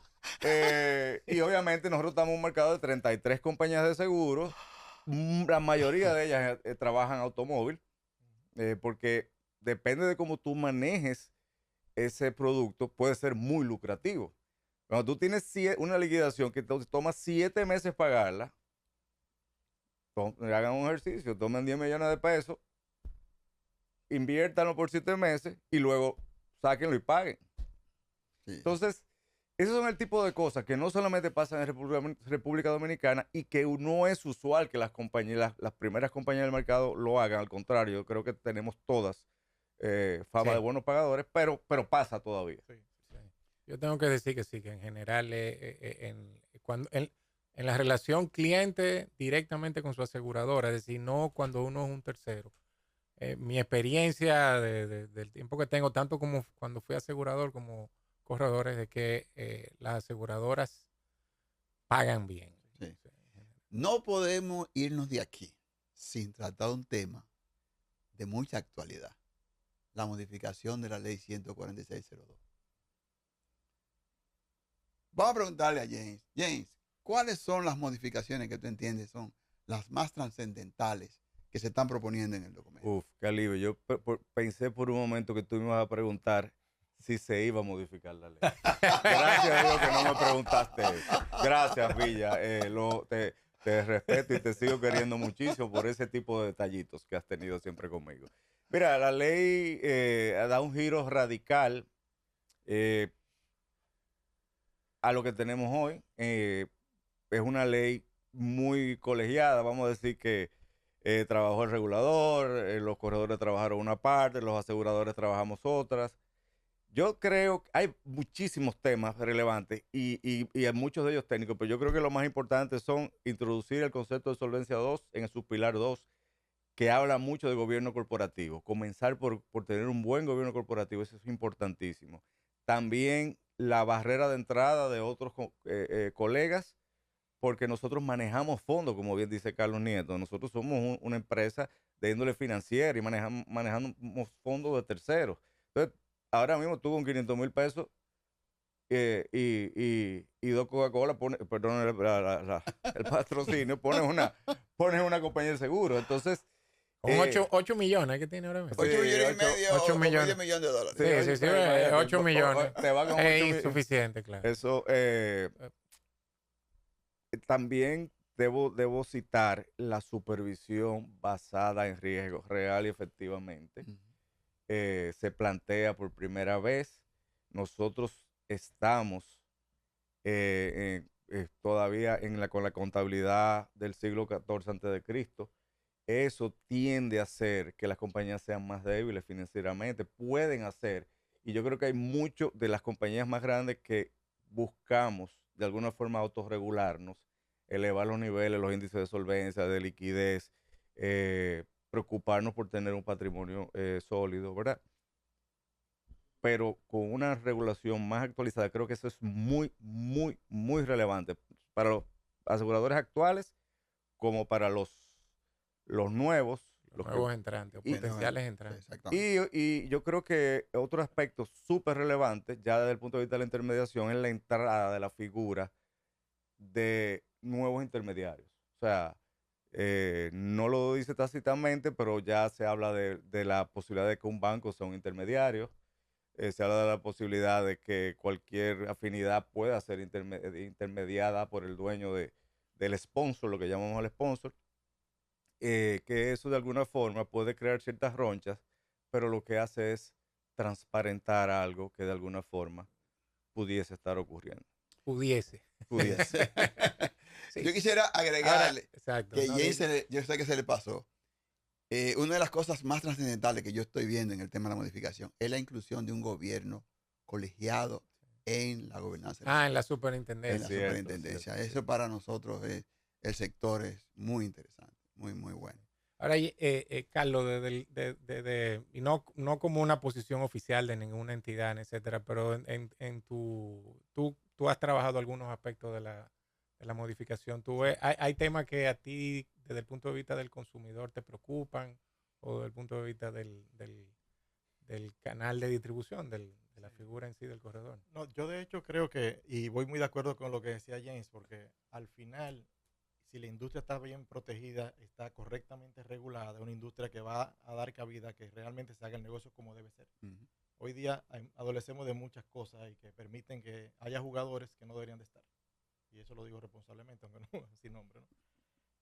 C: Y obviamente nosotros estamos en un mercado de 33 compañías de seguros. La mayoría de ellas trabajan automóvil, porque depende de cómo tú manejes ese producto, puede ser muy lucrativo. Cuando tú tienes una liquidación que te toma 7 meses pagarla, hagan un ejercicio, tomen 10 millones de pesos, inviértanlo por 7 meses y luego sáquenlo y paguen.
D: Sí.
C: Entonces, esos son el tipo de cosas que no solamente pasan en República Dominicana y que no es usual que las compañías, las primeras compañías del mercado lo hagan. Al contrario, yo creo que tenemos todas fama de buenos pagadores, pero pasa todavía.
A: Sí. Yo tengo que decir que sí, que en general en la relación cliente directamente con su aseguradora, es decir, no cuando uno es un tercero. Mi experiencia del tiempo que tengo, tanto como cuando fui asegurador como corredor, es de que las aseguradoras pagan bien.
D: Sí. No podemos irnos de aquí sin tratar un tema de mucha actualidad. La modificación de la ley 14602. Vamos a preguntarle a James. James, ¿cuáles son las modificaciones que tú entiendes son las más trascendentales que se están proponiendo en el documento?
C: Uf, qué alivio. Yo pensé por un momento que tú me ibas a preguntar si se iba a modificar la ley. Gracias a Dios que no me preguntaste eso. Gracias, Villa. Te respeto y te sigo queriendo muchísimo por ese tipo de detallitos que has tenido siempre conmigo. Mira, la ley da un giro radical a lo que tenemos hoy. Es una ley muy colegiada. Vamos a decir que trabajó el regulador, los corredores trabajaron una parte, los aseguradores trabajamos otras. Yo creo que hay muchísimos temas relevantes y muchos de ellos técnicos, pero yo creo que lo más importante son introducir el concepto de solvencia 2 en su pilar 2, que habla mucho de gobierno corporativo. Comenzar por tener un buen gobierno corporativo, eso es importantísimo. También la barrera de entrada de otros colegas, porque nosotros manejamos fondos, como bien dice Carlos Nieto. Nosotros somos una empresa de índole financiera y manejamos fondos de terceros. Entonces, ahora mismo tú con 500,000 pesos y 2 Coca-Cola, perdón el patrocinio, pones una compañía de seguro. Entonces,
A: con 8 millones que tiene ahora mismo.
D: 8 millones y medio
A: 8
D: o
A: millones.
D: medio millón de dólares.
A: Sí, 8 millones.
C: Te va con
A: Es
C: 8
A: insuficiente, claro.
C: Eso, también debo citar la supervisión basada en riesgo real y efectivamente. Se plantea por primera vez. Nosotros estamos todavía con la contabilidad del siglo XIV a.C. Eso tiende a hacer que las compañías sean más débiles financieramente. Pueden hacer, y yo creo que hay muchas de las compañías más grandes que buscamos de alguna forma autorregularnos, elevar los niveles, los índices de solvencia, de liquidez, preocuparnos por tener un patrimonio sólido, ¿verdad? Pero con una regulación más actualizada, creo que eso es muy, muy, muy relevante para los aseguradores actuales como para los nuevos.
A: Los nuevos entrantes, o potenciales entrantes.
C: Y yo creo que otro aspecto súper relevante, ya desde el punto de vista de la intermediación, es la entrada de la figura de nuevos intermediarios. O sea, no lo dice tácitamente, pero ya se habla de la posibilidad de que un banco sea un intermediario. Se habla de la posibilidad de que cualquier afinidad pueda ser intermediada por el dueño del sponsor, lo que llamamos el sponsor. Que eso de alguna forma puede crear ciertas ronchas, pero lo que hace es transparentar algo que de alguna forma pudiese estar ocurriendo.
A: Pudiese.
D: Sí. Yo quisiera agregarle que
A: ¿no?
D: yo sé que se le pasó. Una de las cosas más trascendentales que yo estoy viendo en el tema de la modificación es la inclusión de un gobierno colegiado en la gobernanza.
A: En la superintendencia.
D: En la superintendencia. Eso para nosotros el sector es muy interesante, muy, muy bueno.
A: Ahora, Carlos, y no como una posición oficial de ninguna entidad, etcétera, pero tú has trabajado algunos aspectos de la modificación. Hay temas que a ti, desde el punto de vista del consumidor, te preocupan, o desde el punto de vista del canal de distribución, de la figura en sí del corredor.
B: No, yo de hecho creo que, y voy muy de acuerdo con lo que decía James, porque al final, si la industria está bien protegida, está correctamente regulada, es una industria que va a dar cabida a que realmente se haga el negocio como debe ser. Hoy día adolecemos de muchas cosas y que permiten que haya jugadores que no deberían de estar. Y eso lo digo responsablemente, aunque no sin nombre, ¿no?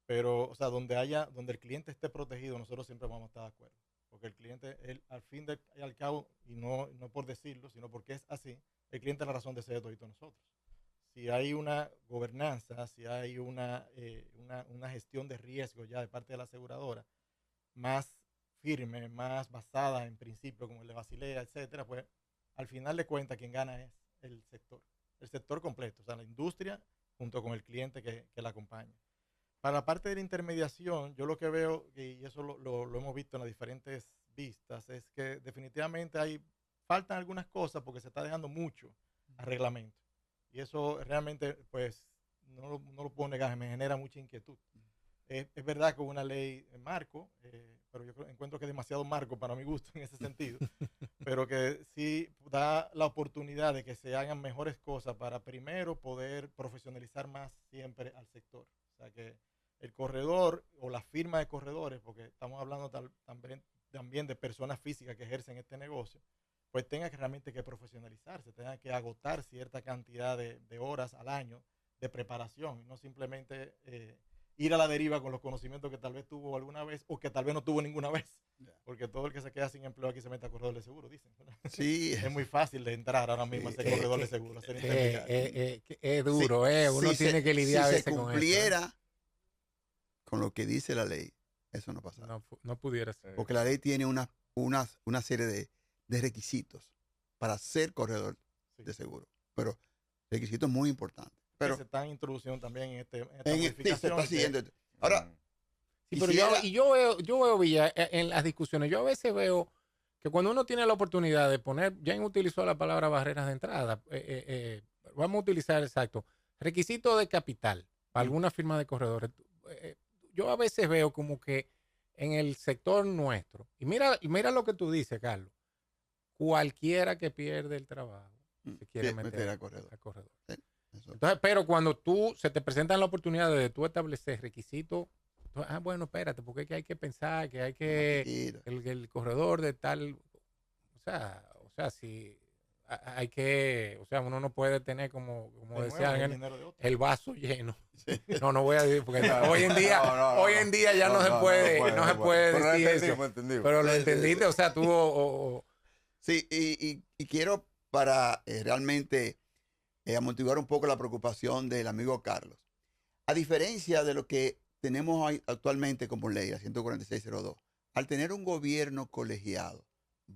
B: Pero, o sea, donde el cliente esté protegido, nosotros siempre vamos a estar de acuerdo. Porque el cliente, al fin y al cabo, y no por decirlo, sino porque es así, el cliente es la razón de ser de todos nosotros. Si hay una gobernanza, si hay una gestión de riesgo ya de parte de la aseguradora más firme, más basada en principios como el de Basilea, etcétera, pues al final de cuentas quien gana es el sector completo, o sea, la industria junto con el cliente que la acompaña. Para la parte de la intermediación, yo lo que veo, y eso lo hemos visto en las diferentes vistas, es que definitivamente faltan algunas cosas porque se está dejando mucho a reglamento. Y eso realmente, pues, no lo puedo negar, me genera mucha inquietud. Es verdad que hubo una ley en marco, pero yo encuentro que es demasiado marco para mi gusto en ese sentido, pero que sí da la oportunidad de que se hagan mejores cosas para primero poder profesionalizar más siempre al sector. O sea, que el corredor o la firma de corredores, porque estamos hablando también de personas físicas que ejercen este negocio, pues tenga que realmente que profesionalizarse, tenga que agotar cierta cantidad de horas al año de preparación, y no simplemente ir a la deriva con los conocimientos que tal vez tuvo alguna vez o que tal vez no tuvo ninguna vez. Porque todo el que se queda sin empleo aquí se mete a corredor de seguro, dicen.
D: Sí.
B: Es muy fácil de entrar ahora mismo a ser corredor de seguro, a ser intermediario.
A: Es duro, uno tiene que lidiar a veces con eso.
D: Si se cumpliera con lo que dice la ley, eso no pasa.
A: No pudiera ser.
D: Porque la ley tiene una serie de requisitos para ser corredor de seguro. Pero requisitos muy importantes. Pero
B: se están introduciendo también en esta
D: modificación. Se está siguiendo. Ahora,
A: sí, pero yo veo, Villa, en las discusiones, yo a veces veo que cuando uno tiene la oportunidad de poner, ya utilizó la palabra barreras de entrada, vamos a utilizar requisito de capital para alguna firma de corredores. Yo a veces veo como que en el sector nuestro, y mira lo que tú dices, Carlos, cualquiera que pierde el trabajo se quiere meter a corredor.
D: Sí,
A: entonces, pero cuando se te presentan la oportunidad de tú establecer requisitos, bueno, espérate, porque es que hay que pensar que hay que el corredor de tal, o sea, si hay que, o sea, uno no puede tener como decían el vaso lleno. Sí. No voy a decir, porque hoy en día ya no se puede decir eso. Pero lo entendiste, o sea, tú
D: sí, y quiero para realmente motivar un poco la preocupación del amigo Carlos. A diferencia de lo que tenemos actualmente como ley, la 14602, al tener un gobierno colegiado,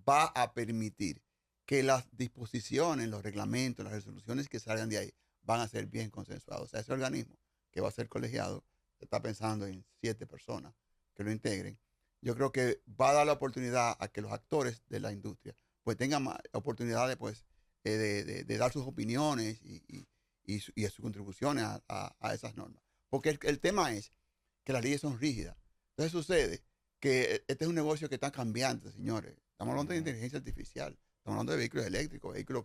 D: va a permitir que las disposiciones, los reglamentos, las resoluciones que salgan de ahí van a ser bien consensuados. O sea, ese organismo que va a ser colegiado, se está pensando en 7 personas que lo integren. Yo creo que va a dar la oportunidad a que los actores de la industria pues tengan más oportunidades pues, de dar sus opiniones y sus contribuciones a esas normas. Porque el tema es que las leyes son rígidas. Entonces sucede que este es un negocio que está cambiante, señores. Estamos hablando de inteligencia artificial, estamos hablando de vehículos eléctricos, vehículos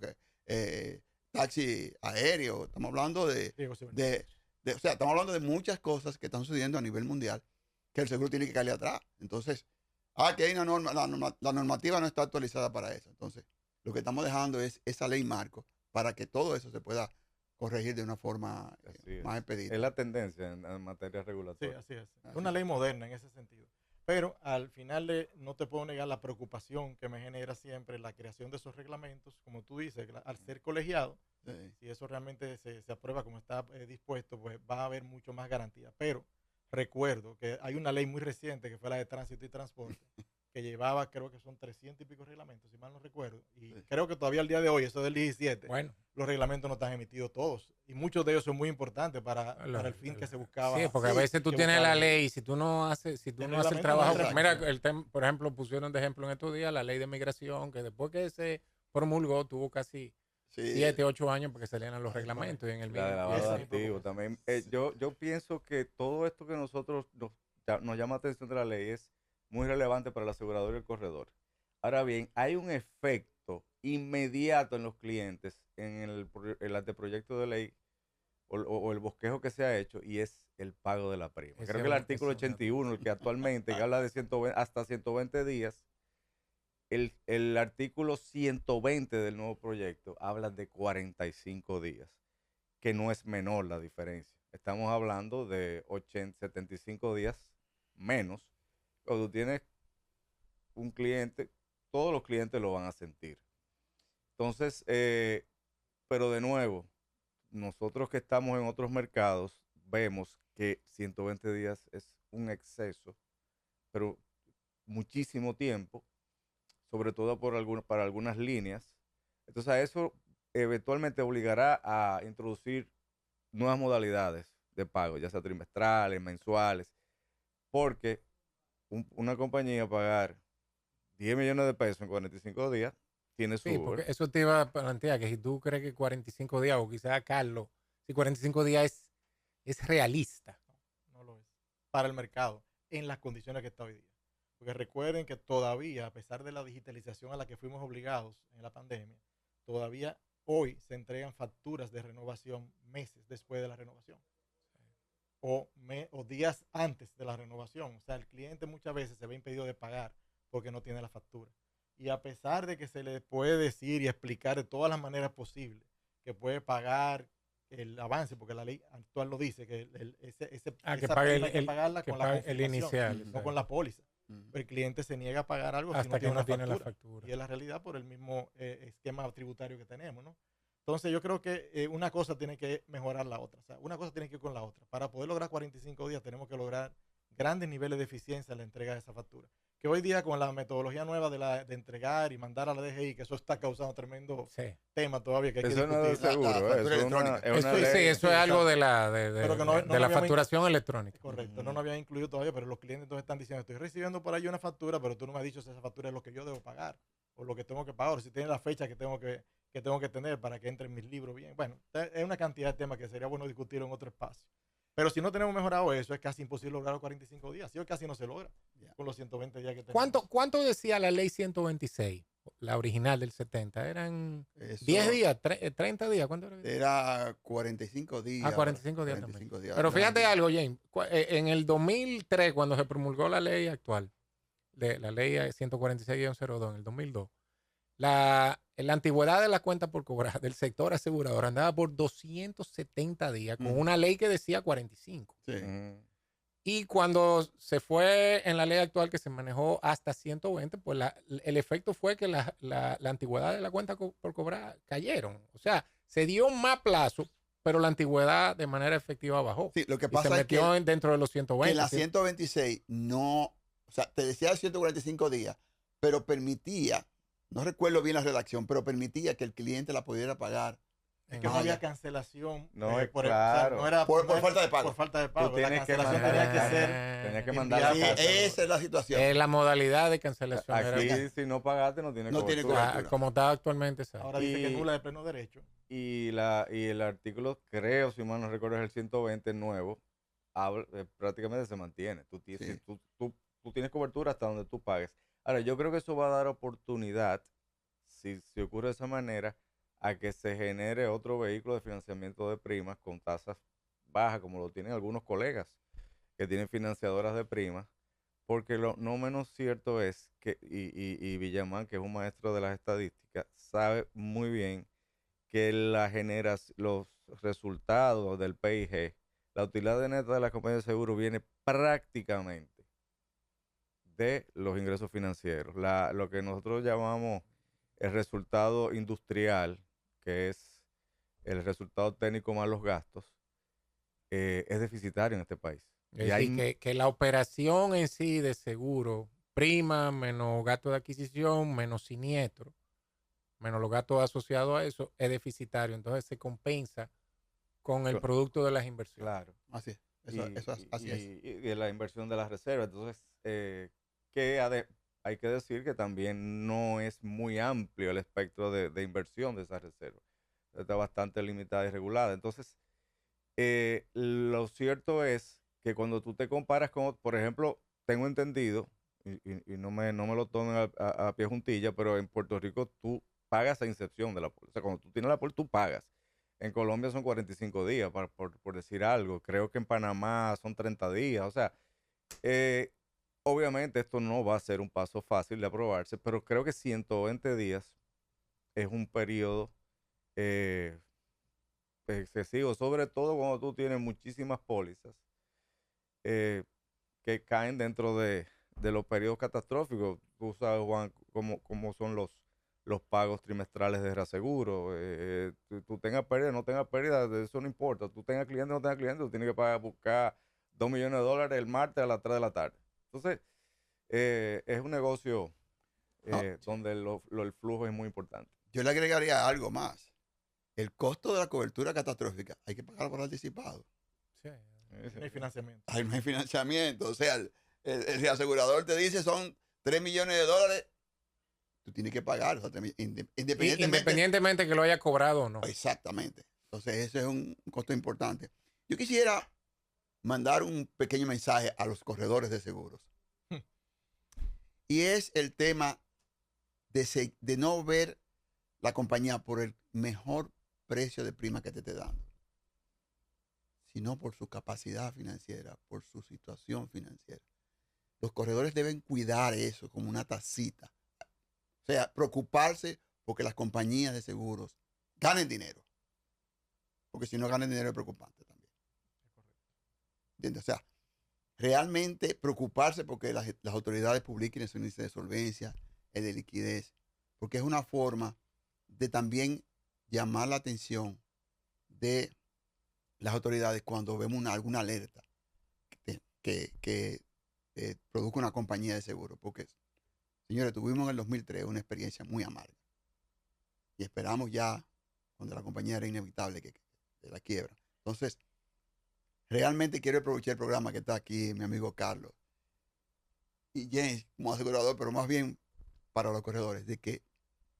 D: taxi aéreo, estamos hablando o sea, estamos hablando de muchas cosas que están sucediendo a nivel mundial que el seguro tiene que caerle atrás. Entonces, que hay una norma, la normativa no está actualizada para eso. Entonces, lo que estamos dejando es esa ley marco para que todo eso se pueda corregir de una forma más expedita.
C: Es la tendencia en materia regulatoria.
B: Sí, así es. Es una ley moderna en ese sentido. Pero al final no te puedo negar la preocupación que me genera siempre la creación de esos reglamentos, como tú dices, al ser colegiado, si eso realmente se aprueba como está dispuesto, pues va a haber mucho más garantía. Pero recuerdo que hay una ley muy reciente que fue la de tránsito y transporte, que llevaba, creo que son 300 y pico reglamentos, si mal no recuerdo. Y creo que todavía al día de hoy, eso del 17,
A: bueno,
B: los reglamentos no están emitidos todos. Y muchos de ellos son muy importantes para el fin que se buscaba.
A: Sí, porque a veces tú tienes la ley y si tú no haces el trabajo.
B: no
A: Mira, por ejemplo, pusieron de ejemplo en estos días la ley de migración, que después que se promulgó tuvo casi 7, 8 años para que salieran los reglamentos. Y en el
C: la de lavado de
B: mismo-
C: activos también. Yo pienso que todo esto que nosotros nos llama atención de la ley es muy relevante para el asegurador y el corredor. Ahora bien, hay un efecto inmediato en los clientes en el anteproyecto de ley o el bosquejo que se ha hecho, y es el pago de la prima.
A: Ese
C: Creo
A: es
C: que el
A: un-
C: artículo
A: ese es un
C: 81, el que actualmente que habla de 120, hasta 120 días, el artículo 120 del nuevo proyecto habla de 45 días, que no es menor la diferencia. Estamos hablando de 75 días menos. Cuando tú tienes un cliente, todos los clientes lo van a sentir. Entonces, pero de nuevo, nosotros que estamos en otros mercados, vemos que 120 días es un exceso, pero muchísimo tiempo, sobre todo para algunas líneas. Entonces, a eso eventualmente obligará a introducir nuevas modalidades de pago, ya sea trimestrales, mensuales, porque una compañía pagar 10 millones de pesos en 45 días tiene su...
A: Sí, porque eso te iba a plantear, que si tú crees que 45 días, o quizás Carlos, si 45 días es realista.
B: No lo es. Para el mercado, en las condiciones que está hoy día. Porque recuerden que todavía, a pesar de la digitalización a la que fuimos obligados en la pandemia, todavía hoy se entregan facturas de renovación meses después de la renovación. O días antes de la renovación. O sea, el cliente muchas veces se ve impedido de pagar porque no tiene la factura. Y a pesar de que se le puede decir y explicar de todas las maneras posibles que puede pagar el avance, porque la ley actual lo dice, que
A: Que
B: esa
A: pague
B: prima hay que pagarla con la
A: el
B: confirmación,
A: inicial.
B: no con la póliza. Pero el cliente se niega a pagar algo
A: Hasta
B: si no
A: que
B: tiene
A: no
B: una
A: tiene la
B: factura.
A: factura.
B: Y es la realidad por el mismo esquema tributario que tenemos, ¿no? Entonces yo creo que una cosa tiene que mejorar la otra. O sea, una cosa tiene que ir con la otra. Para poder lograr 45 días tenemos que lograr grandes niveles de eficiencia en la entrega de esa factura. Que hoy día con la metodología nueva de entregar y mandar a la DGI, que eso está causando tremendo tema todavía que hay que
C: Eso no
B: discutir.
C: es seguro,
D: factura electrónica.
A: Eso es algo de la facturación electrónica.
B: Correcto, no nos habían incluido todavía, pero los clientes entonces están diciendo, estoy recibiendo por ahí una factura, pero tú no me has dicho si esa factura es lo que yo debo pagar o lo que tengo que pagar, o si tiene la fecha que tengo que tener para que entre en mis libros bien. Bueno, es una cantidad de temas que sería bueno discutir en otro espacio. Pero si no tenemos mejorado eso, es casi imposible lograr los 45 días. Sí, o casi no se logra con los 120 días que tenemos.
A: ¿Cuánto decía la ley 126? La original del 70. ¿Eran
D: Eso
A: 10 días? 30 días? ¿Cuánto era?
D: era 45 días.
A: 45 días
D: 45
A: también.
D: días.
A: Pero fíjate algo, James. En el 2003, cuando se promulgó la ley actual, la ley 146-02, en el 2002, la antigüedad de la cuenta por cobrar del sector asegurador andaba por 270 días, con una ley que decía 45.
D: Sí.
A: Y cuando se fue en la ley actual que se manejó hasta 120, pues el efecto fue que la antigüedad de la cuenta por cobrar cayeron. O sea, se dio más plazo, pero la antigüedad de manera efectiva bajó.
D: Sí, lo que
A: y
D: pasa
A: se
D: es
A: metió
D: que,
A: dentro de los 120.
D: que la
A: ¿sí?
D: 126 no, o sea, te decía 145 días, pero permitía, no recuerdo bien la redacción, pero permitía que el cliente la pudiera pagar.
B: Es que no había cancelación.
C: No,
B: claro.
C: no era
D: por falta de pago.
B: Por falta de pago.
C: Tú
B: La
C: tienes que
B: cancelación
C: mandar- tenía que mandar
D: Sí,
C: la casa.
D: esa es la situación.
A: La modalidad de cancelación.
C: Aquí,
A: era,
C: si no pagaste, no tiene
D: No tiene
C: cobertura.
D: cobertura.
A: como está actualmente. ¿sabes?
B: Ahora dice que es nula de pleno derecho.
C: Y el artículo, creo, si mal no recuerdo, es el 120 nuevo, prácticamente se mantiene. Tú tienes cobertura hasta donde tú pagues. Ahora, yo creo que eso va a dar oportunidad, si ocurre de esa manera, a que se genere otro vehículo de financiamiento de primas con tasas bajas, como lo tienen algunos colegas que tienen financiadoras de primas, porque lo no menos cierto es que, y Villamán, que es un maestro de las estadísticas, sabe muy bien que los resultados del PIG, la utilidad neta de la compañía de seguro viene prácticamente de los ingresos financieros. Lo que nosotros llamamos el resultado industrial, que es el resultado técnico más los gastos, es deficitario en este país.
A: Es decir, que la operación en sí de seguro prima, menos gasto de adquisición, menos siniestro, menos los gastos asociados a eso, es deficitario. Entonces se compensa con el producto de las inversiones.
C: Claro.
D: Así es. Así es.
C: Y de la inversión de las reservas. Entonces, hay que decir que también no es muy amplio el espectro de inversión de esas reservas. Está bastante limitada y regulada. Entonces, lo cierto es que cuando tú te comparas con, por ejemplo, tengo entendido, y no me lo tomen a pie juntilla, pero en Puerto Rico tú pagas a incepción de la póliza. O sea, cuando tú tienes la póliza, tú pagas. En Colombia son 45 días, por decir algo. Creo que en Panamá son 30 días. O sea, obviamente esto no va a ser un paso fácil de aprobarse, pero creo que 120 días es un periodo excesivo, sobre todo cuando tú tienes muchísimas pólizas que caen dentro de los periodos catastróficos. Tú sabes, Juan, cómo son los pagos trimestrales de reaseguro. Tú tengas pérdida, no tengas pérdida, de eso no importa. Tú tengas cliente, no tengas cliente, tú tienes que buscar $2 millones el martes a las 3 de la tarde. Entonces, es un negocio donde el flujo es muy importante.
D: Yo le agregaría algo más. El costo de la cobertura catastrófica hay que pagarlo por anticipado.
A: Sí.
B: No hay financiamiento.
D: No hay financiamiento. O sea, el reasegurador te dice son $3 millones, tú tienes que pagar. O sea,
A: Independientemente que lo haya cobrado o no.
D: Exactamente. Entonces, ese es un costo importante. Yo quisiera mandar un pequeño mensaje a los corredores de seguros. Y es el tema de no ver la compañía por el mejor precio de prima que te esté dando, sino por su capacidad financiera, por su situación financiera. Los corredores deben cuidar eso como una tacita. O sea, preocuparse porque las compañías de seguros ganen dinero. Porque si no ganan dinero es preocupante también. ¿Entiendes? O sea, realmente preocuparse porque las autoridades publiquen su índice de solvencia, el de liquidez, porque es una forma de también llamar la atención de las autoridades cuando vemos alguna alerta que produzca una compañía de seguro. Porque, señores, tuvimos en el 2003 una experiencia muy amarga y esperamos ya, cuando la compañía era inevitable, que la quiebra. Entonces, realmente quiero aprovechar el programa que está aquí mi amigo Carlos y James como asegurador, pero más bien para los corredores, de que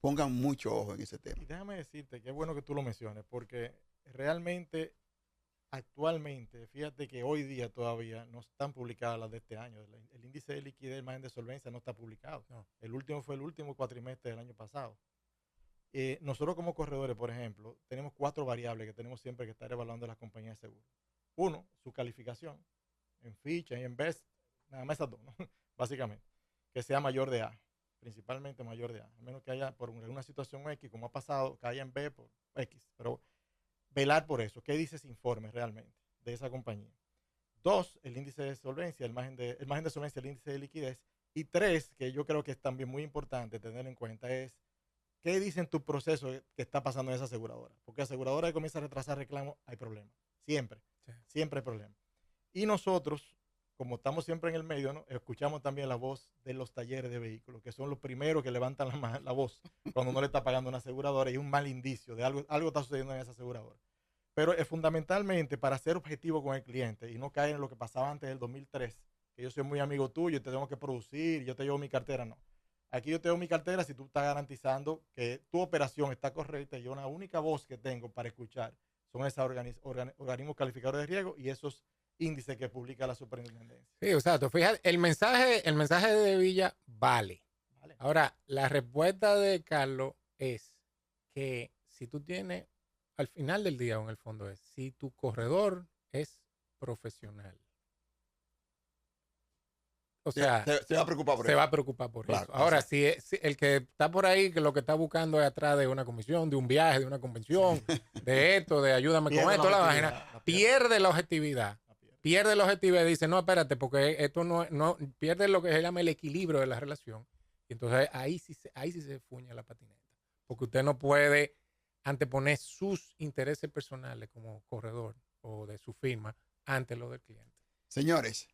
D: pongan mucho ojo en ese tema.
B: Y déjame decirte que es bueno que tú lo menciones, porque realmente, actualmente, fíjate que hoy día todavía no están publicadas las de este año. El índice de liquidez, el margen de solvencia no está publicado. No. El último fue el último cuatrimestre del año pasado. Nosotros como corredores, por ejemplo, tenemos 4 variables que tenemos siempre que estar evaluando las compañías de seguro. 1, su calificación en Fitch, en Best, nada más esas 2, ¿no? Básicamente, que sea mayor de A, principalmente mayor de A, a menos que haya por alguna situación X, como ha pasado, que haya en B por X, pero velar por eso. ¿Qué dice ese informe realmente de esa compañía? 2, el índice de solvencia, el margen de solvencia, el índice de liquidez. Y 3, que yo creo que es también muy importante tener en cuenta, es qué dice en tu proceso que está pasando en esa aseguradora. Porque la aseguradora que comienza a retrasar reclamos, hay problemas. Siempre. Sí. Siempre hay problemas. Y nosotros, como estamos siempre en el medio, ¿no? Escuchamos también la voz de los talleres de vehículos, que son los primeros que levantan la voz cuando uno le está pagando a una aseguradora y un mal indicio de algo está sucediendo en esa aseguradora. Pero es fundamentalmente para ser objetivo con el cliente y no caer en lo que pasaba antes del 2003, que yo soy muy amigo tuyo y te tengo que producir, yo te llevo mi cartera. No. Aquí yo te doy mi cartera si tú estás garantizando que tu operación está correcta y yo la única voz que tengo para escuchar son esos organismos calificadores de riesgo y esos índices que publica la superintendencia.
A: Sí, exacto. Fíjate, el mensaje de Villa vale. Ahora, la respuesta de Carlos es que si tú tienes, al final del día o en el fondo es, si tu corredor es profesional. O sea,
D: se va a preocupar por eso.
A: Se va a preocupar por eso. Ahora, si el que está por ahí, que lo que está buscando es atrás de una comisión, de un viaje, de una convención, de esto, de ayúdame con esto, la vaina, pierde la objetividad. Pierde la objetividad y dice, no, espérate, porque esto no pierde lo que se llama el equilibrio de la relación. Y entonces ahí sí se fuña la patineta. Porque usted no puede anteponer sus intereses personales como corredor o de su firma ante lo del cliente.
D: Señores,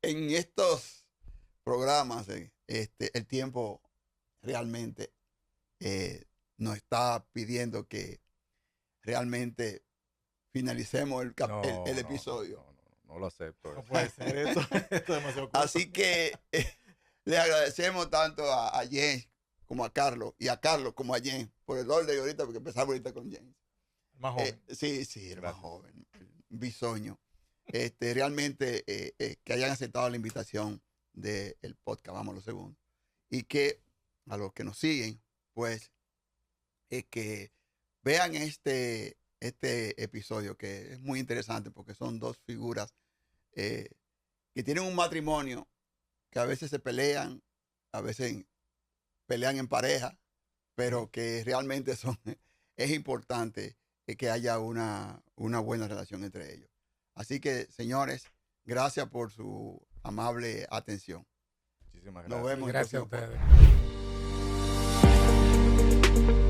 D: en estos programas el tiempo realmente nos está pidiendo que realmente finalicemos el episodio.
C: No lo acepto.
B: No puede ser esto. Esto es demasiado corto.
D: Así que le agradecemos tanto a James como a Carlos, y a Carlos como a James, por el orden de ahorita, porque empezamos ahorita con James.
B: El más joven.
D: Sí, el más joven, el bisoño. Realmente que hayan aceptado la invitación del podcast, vamos a lo segundo. Y que a los que nos siguen, pues, que vean este episodio, que es muy interesante porque son dos figuras que tienen un matrimonio que a veces se pelean, a veces pelean en pareja, pero que realmente es importante que haya una buena relación entre ellos. Así que, señores, gracias por su amable atención.
C: Muchísimas gracias.
D: Nos vemos.
A: Gracias a
D: en el próximo
A: ustedes.
D: podcast.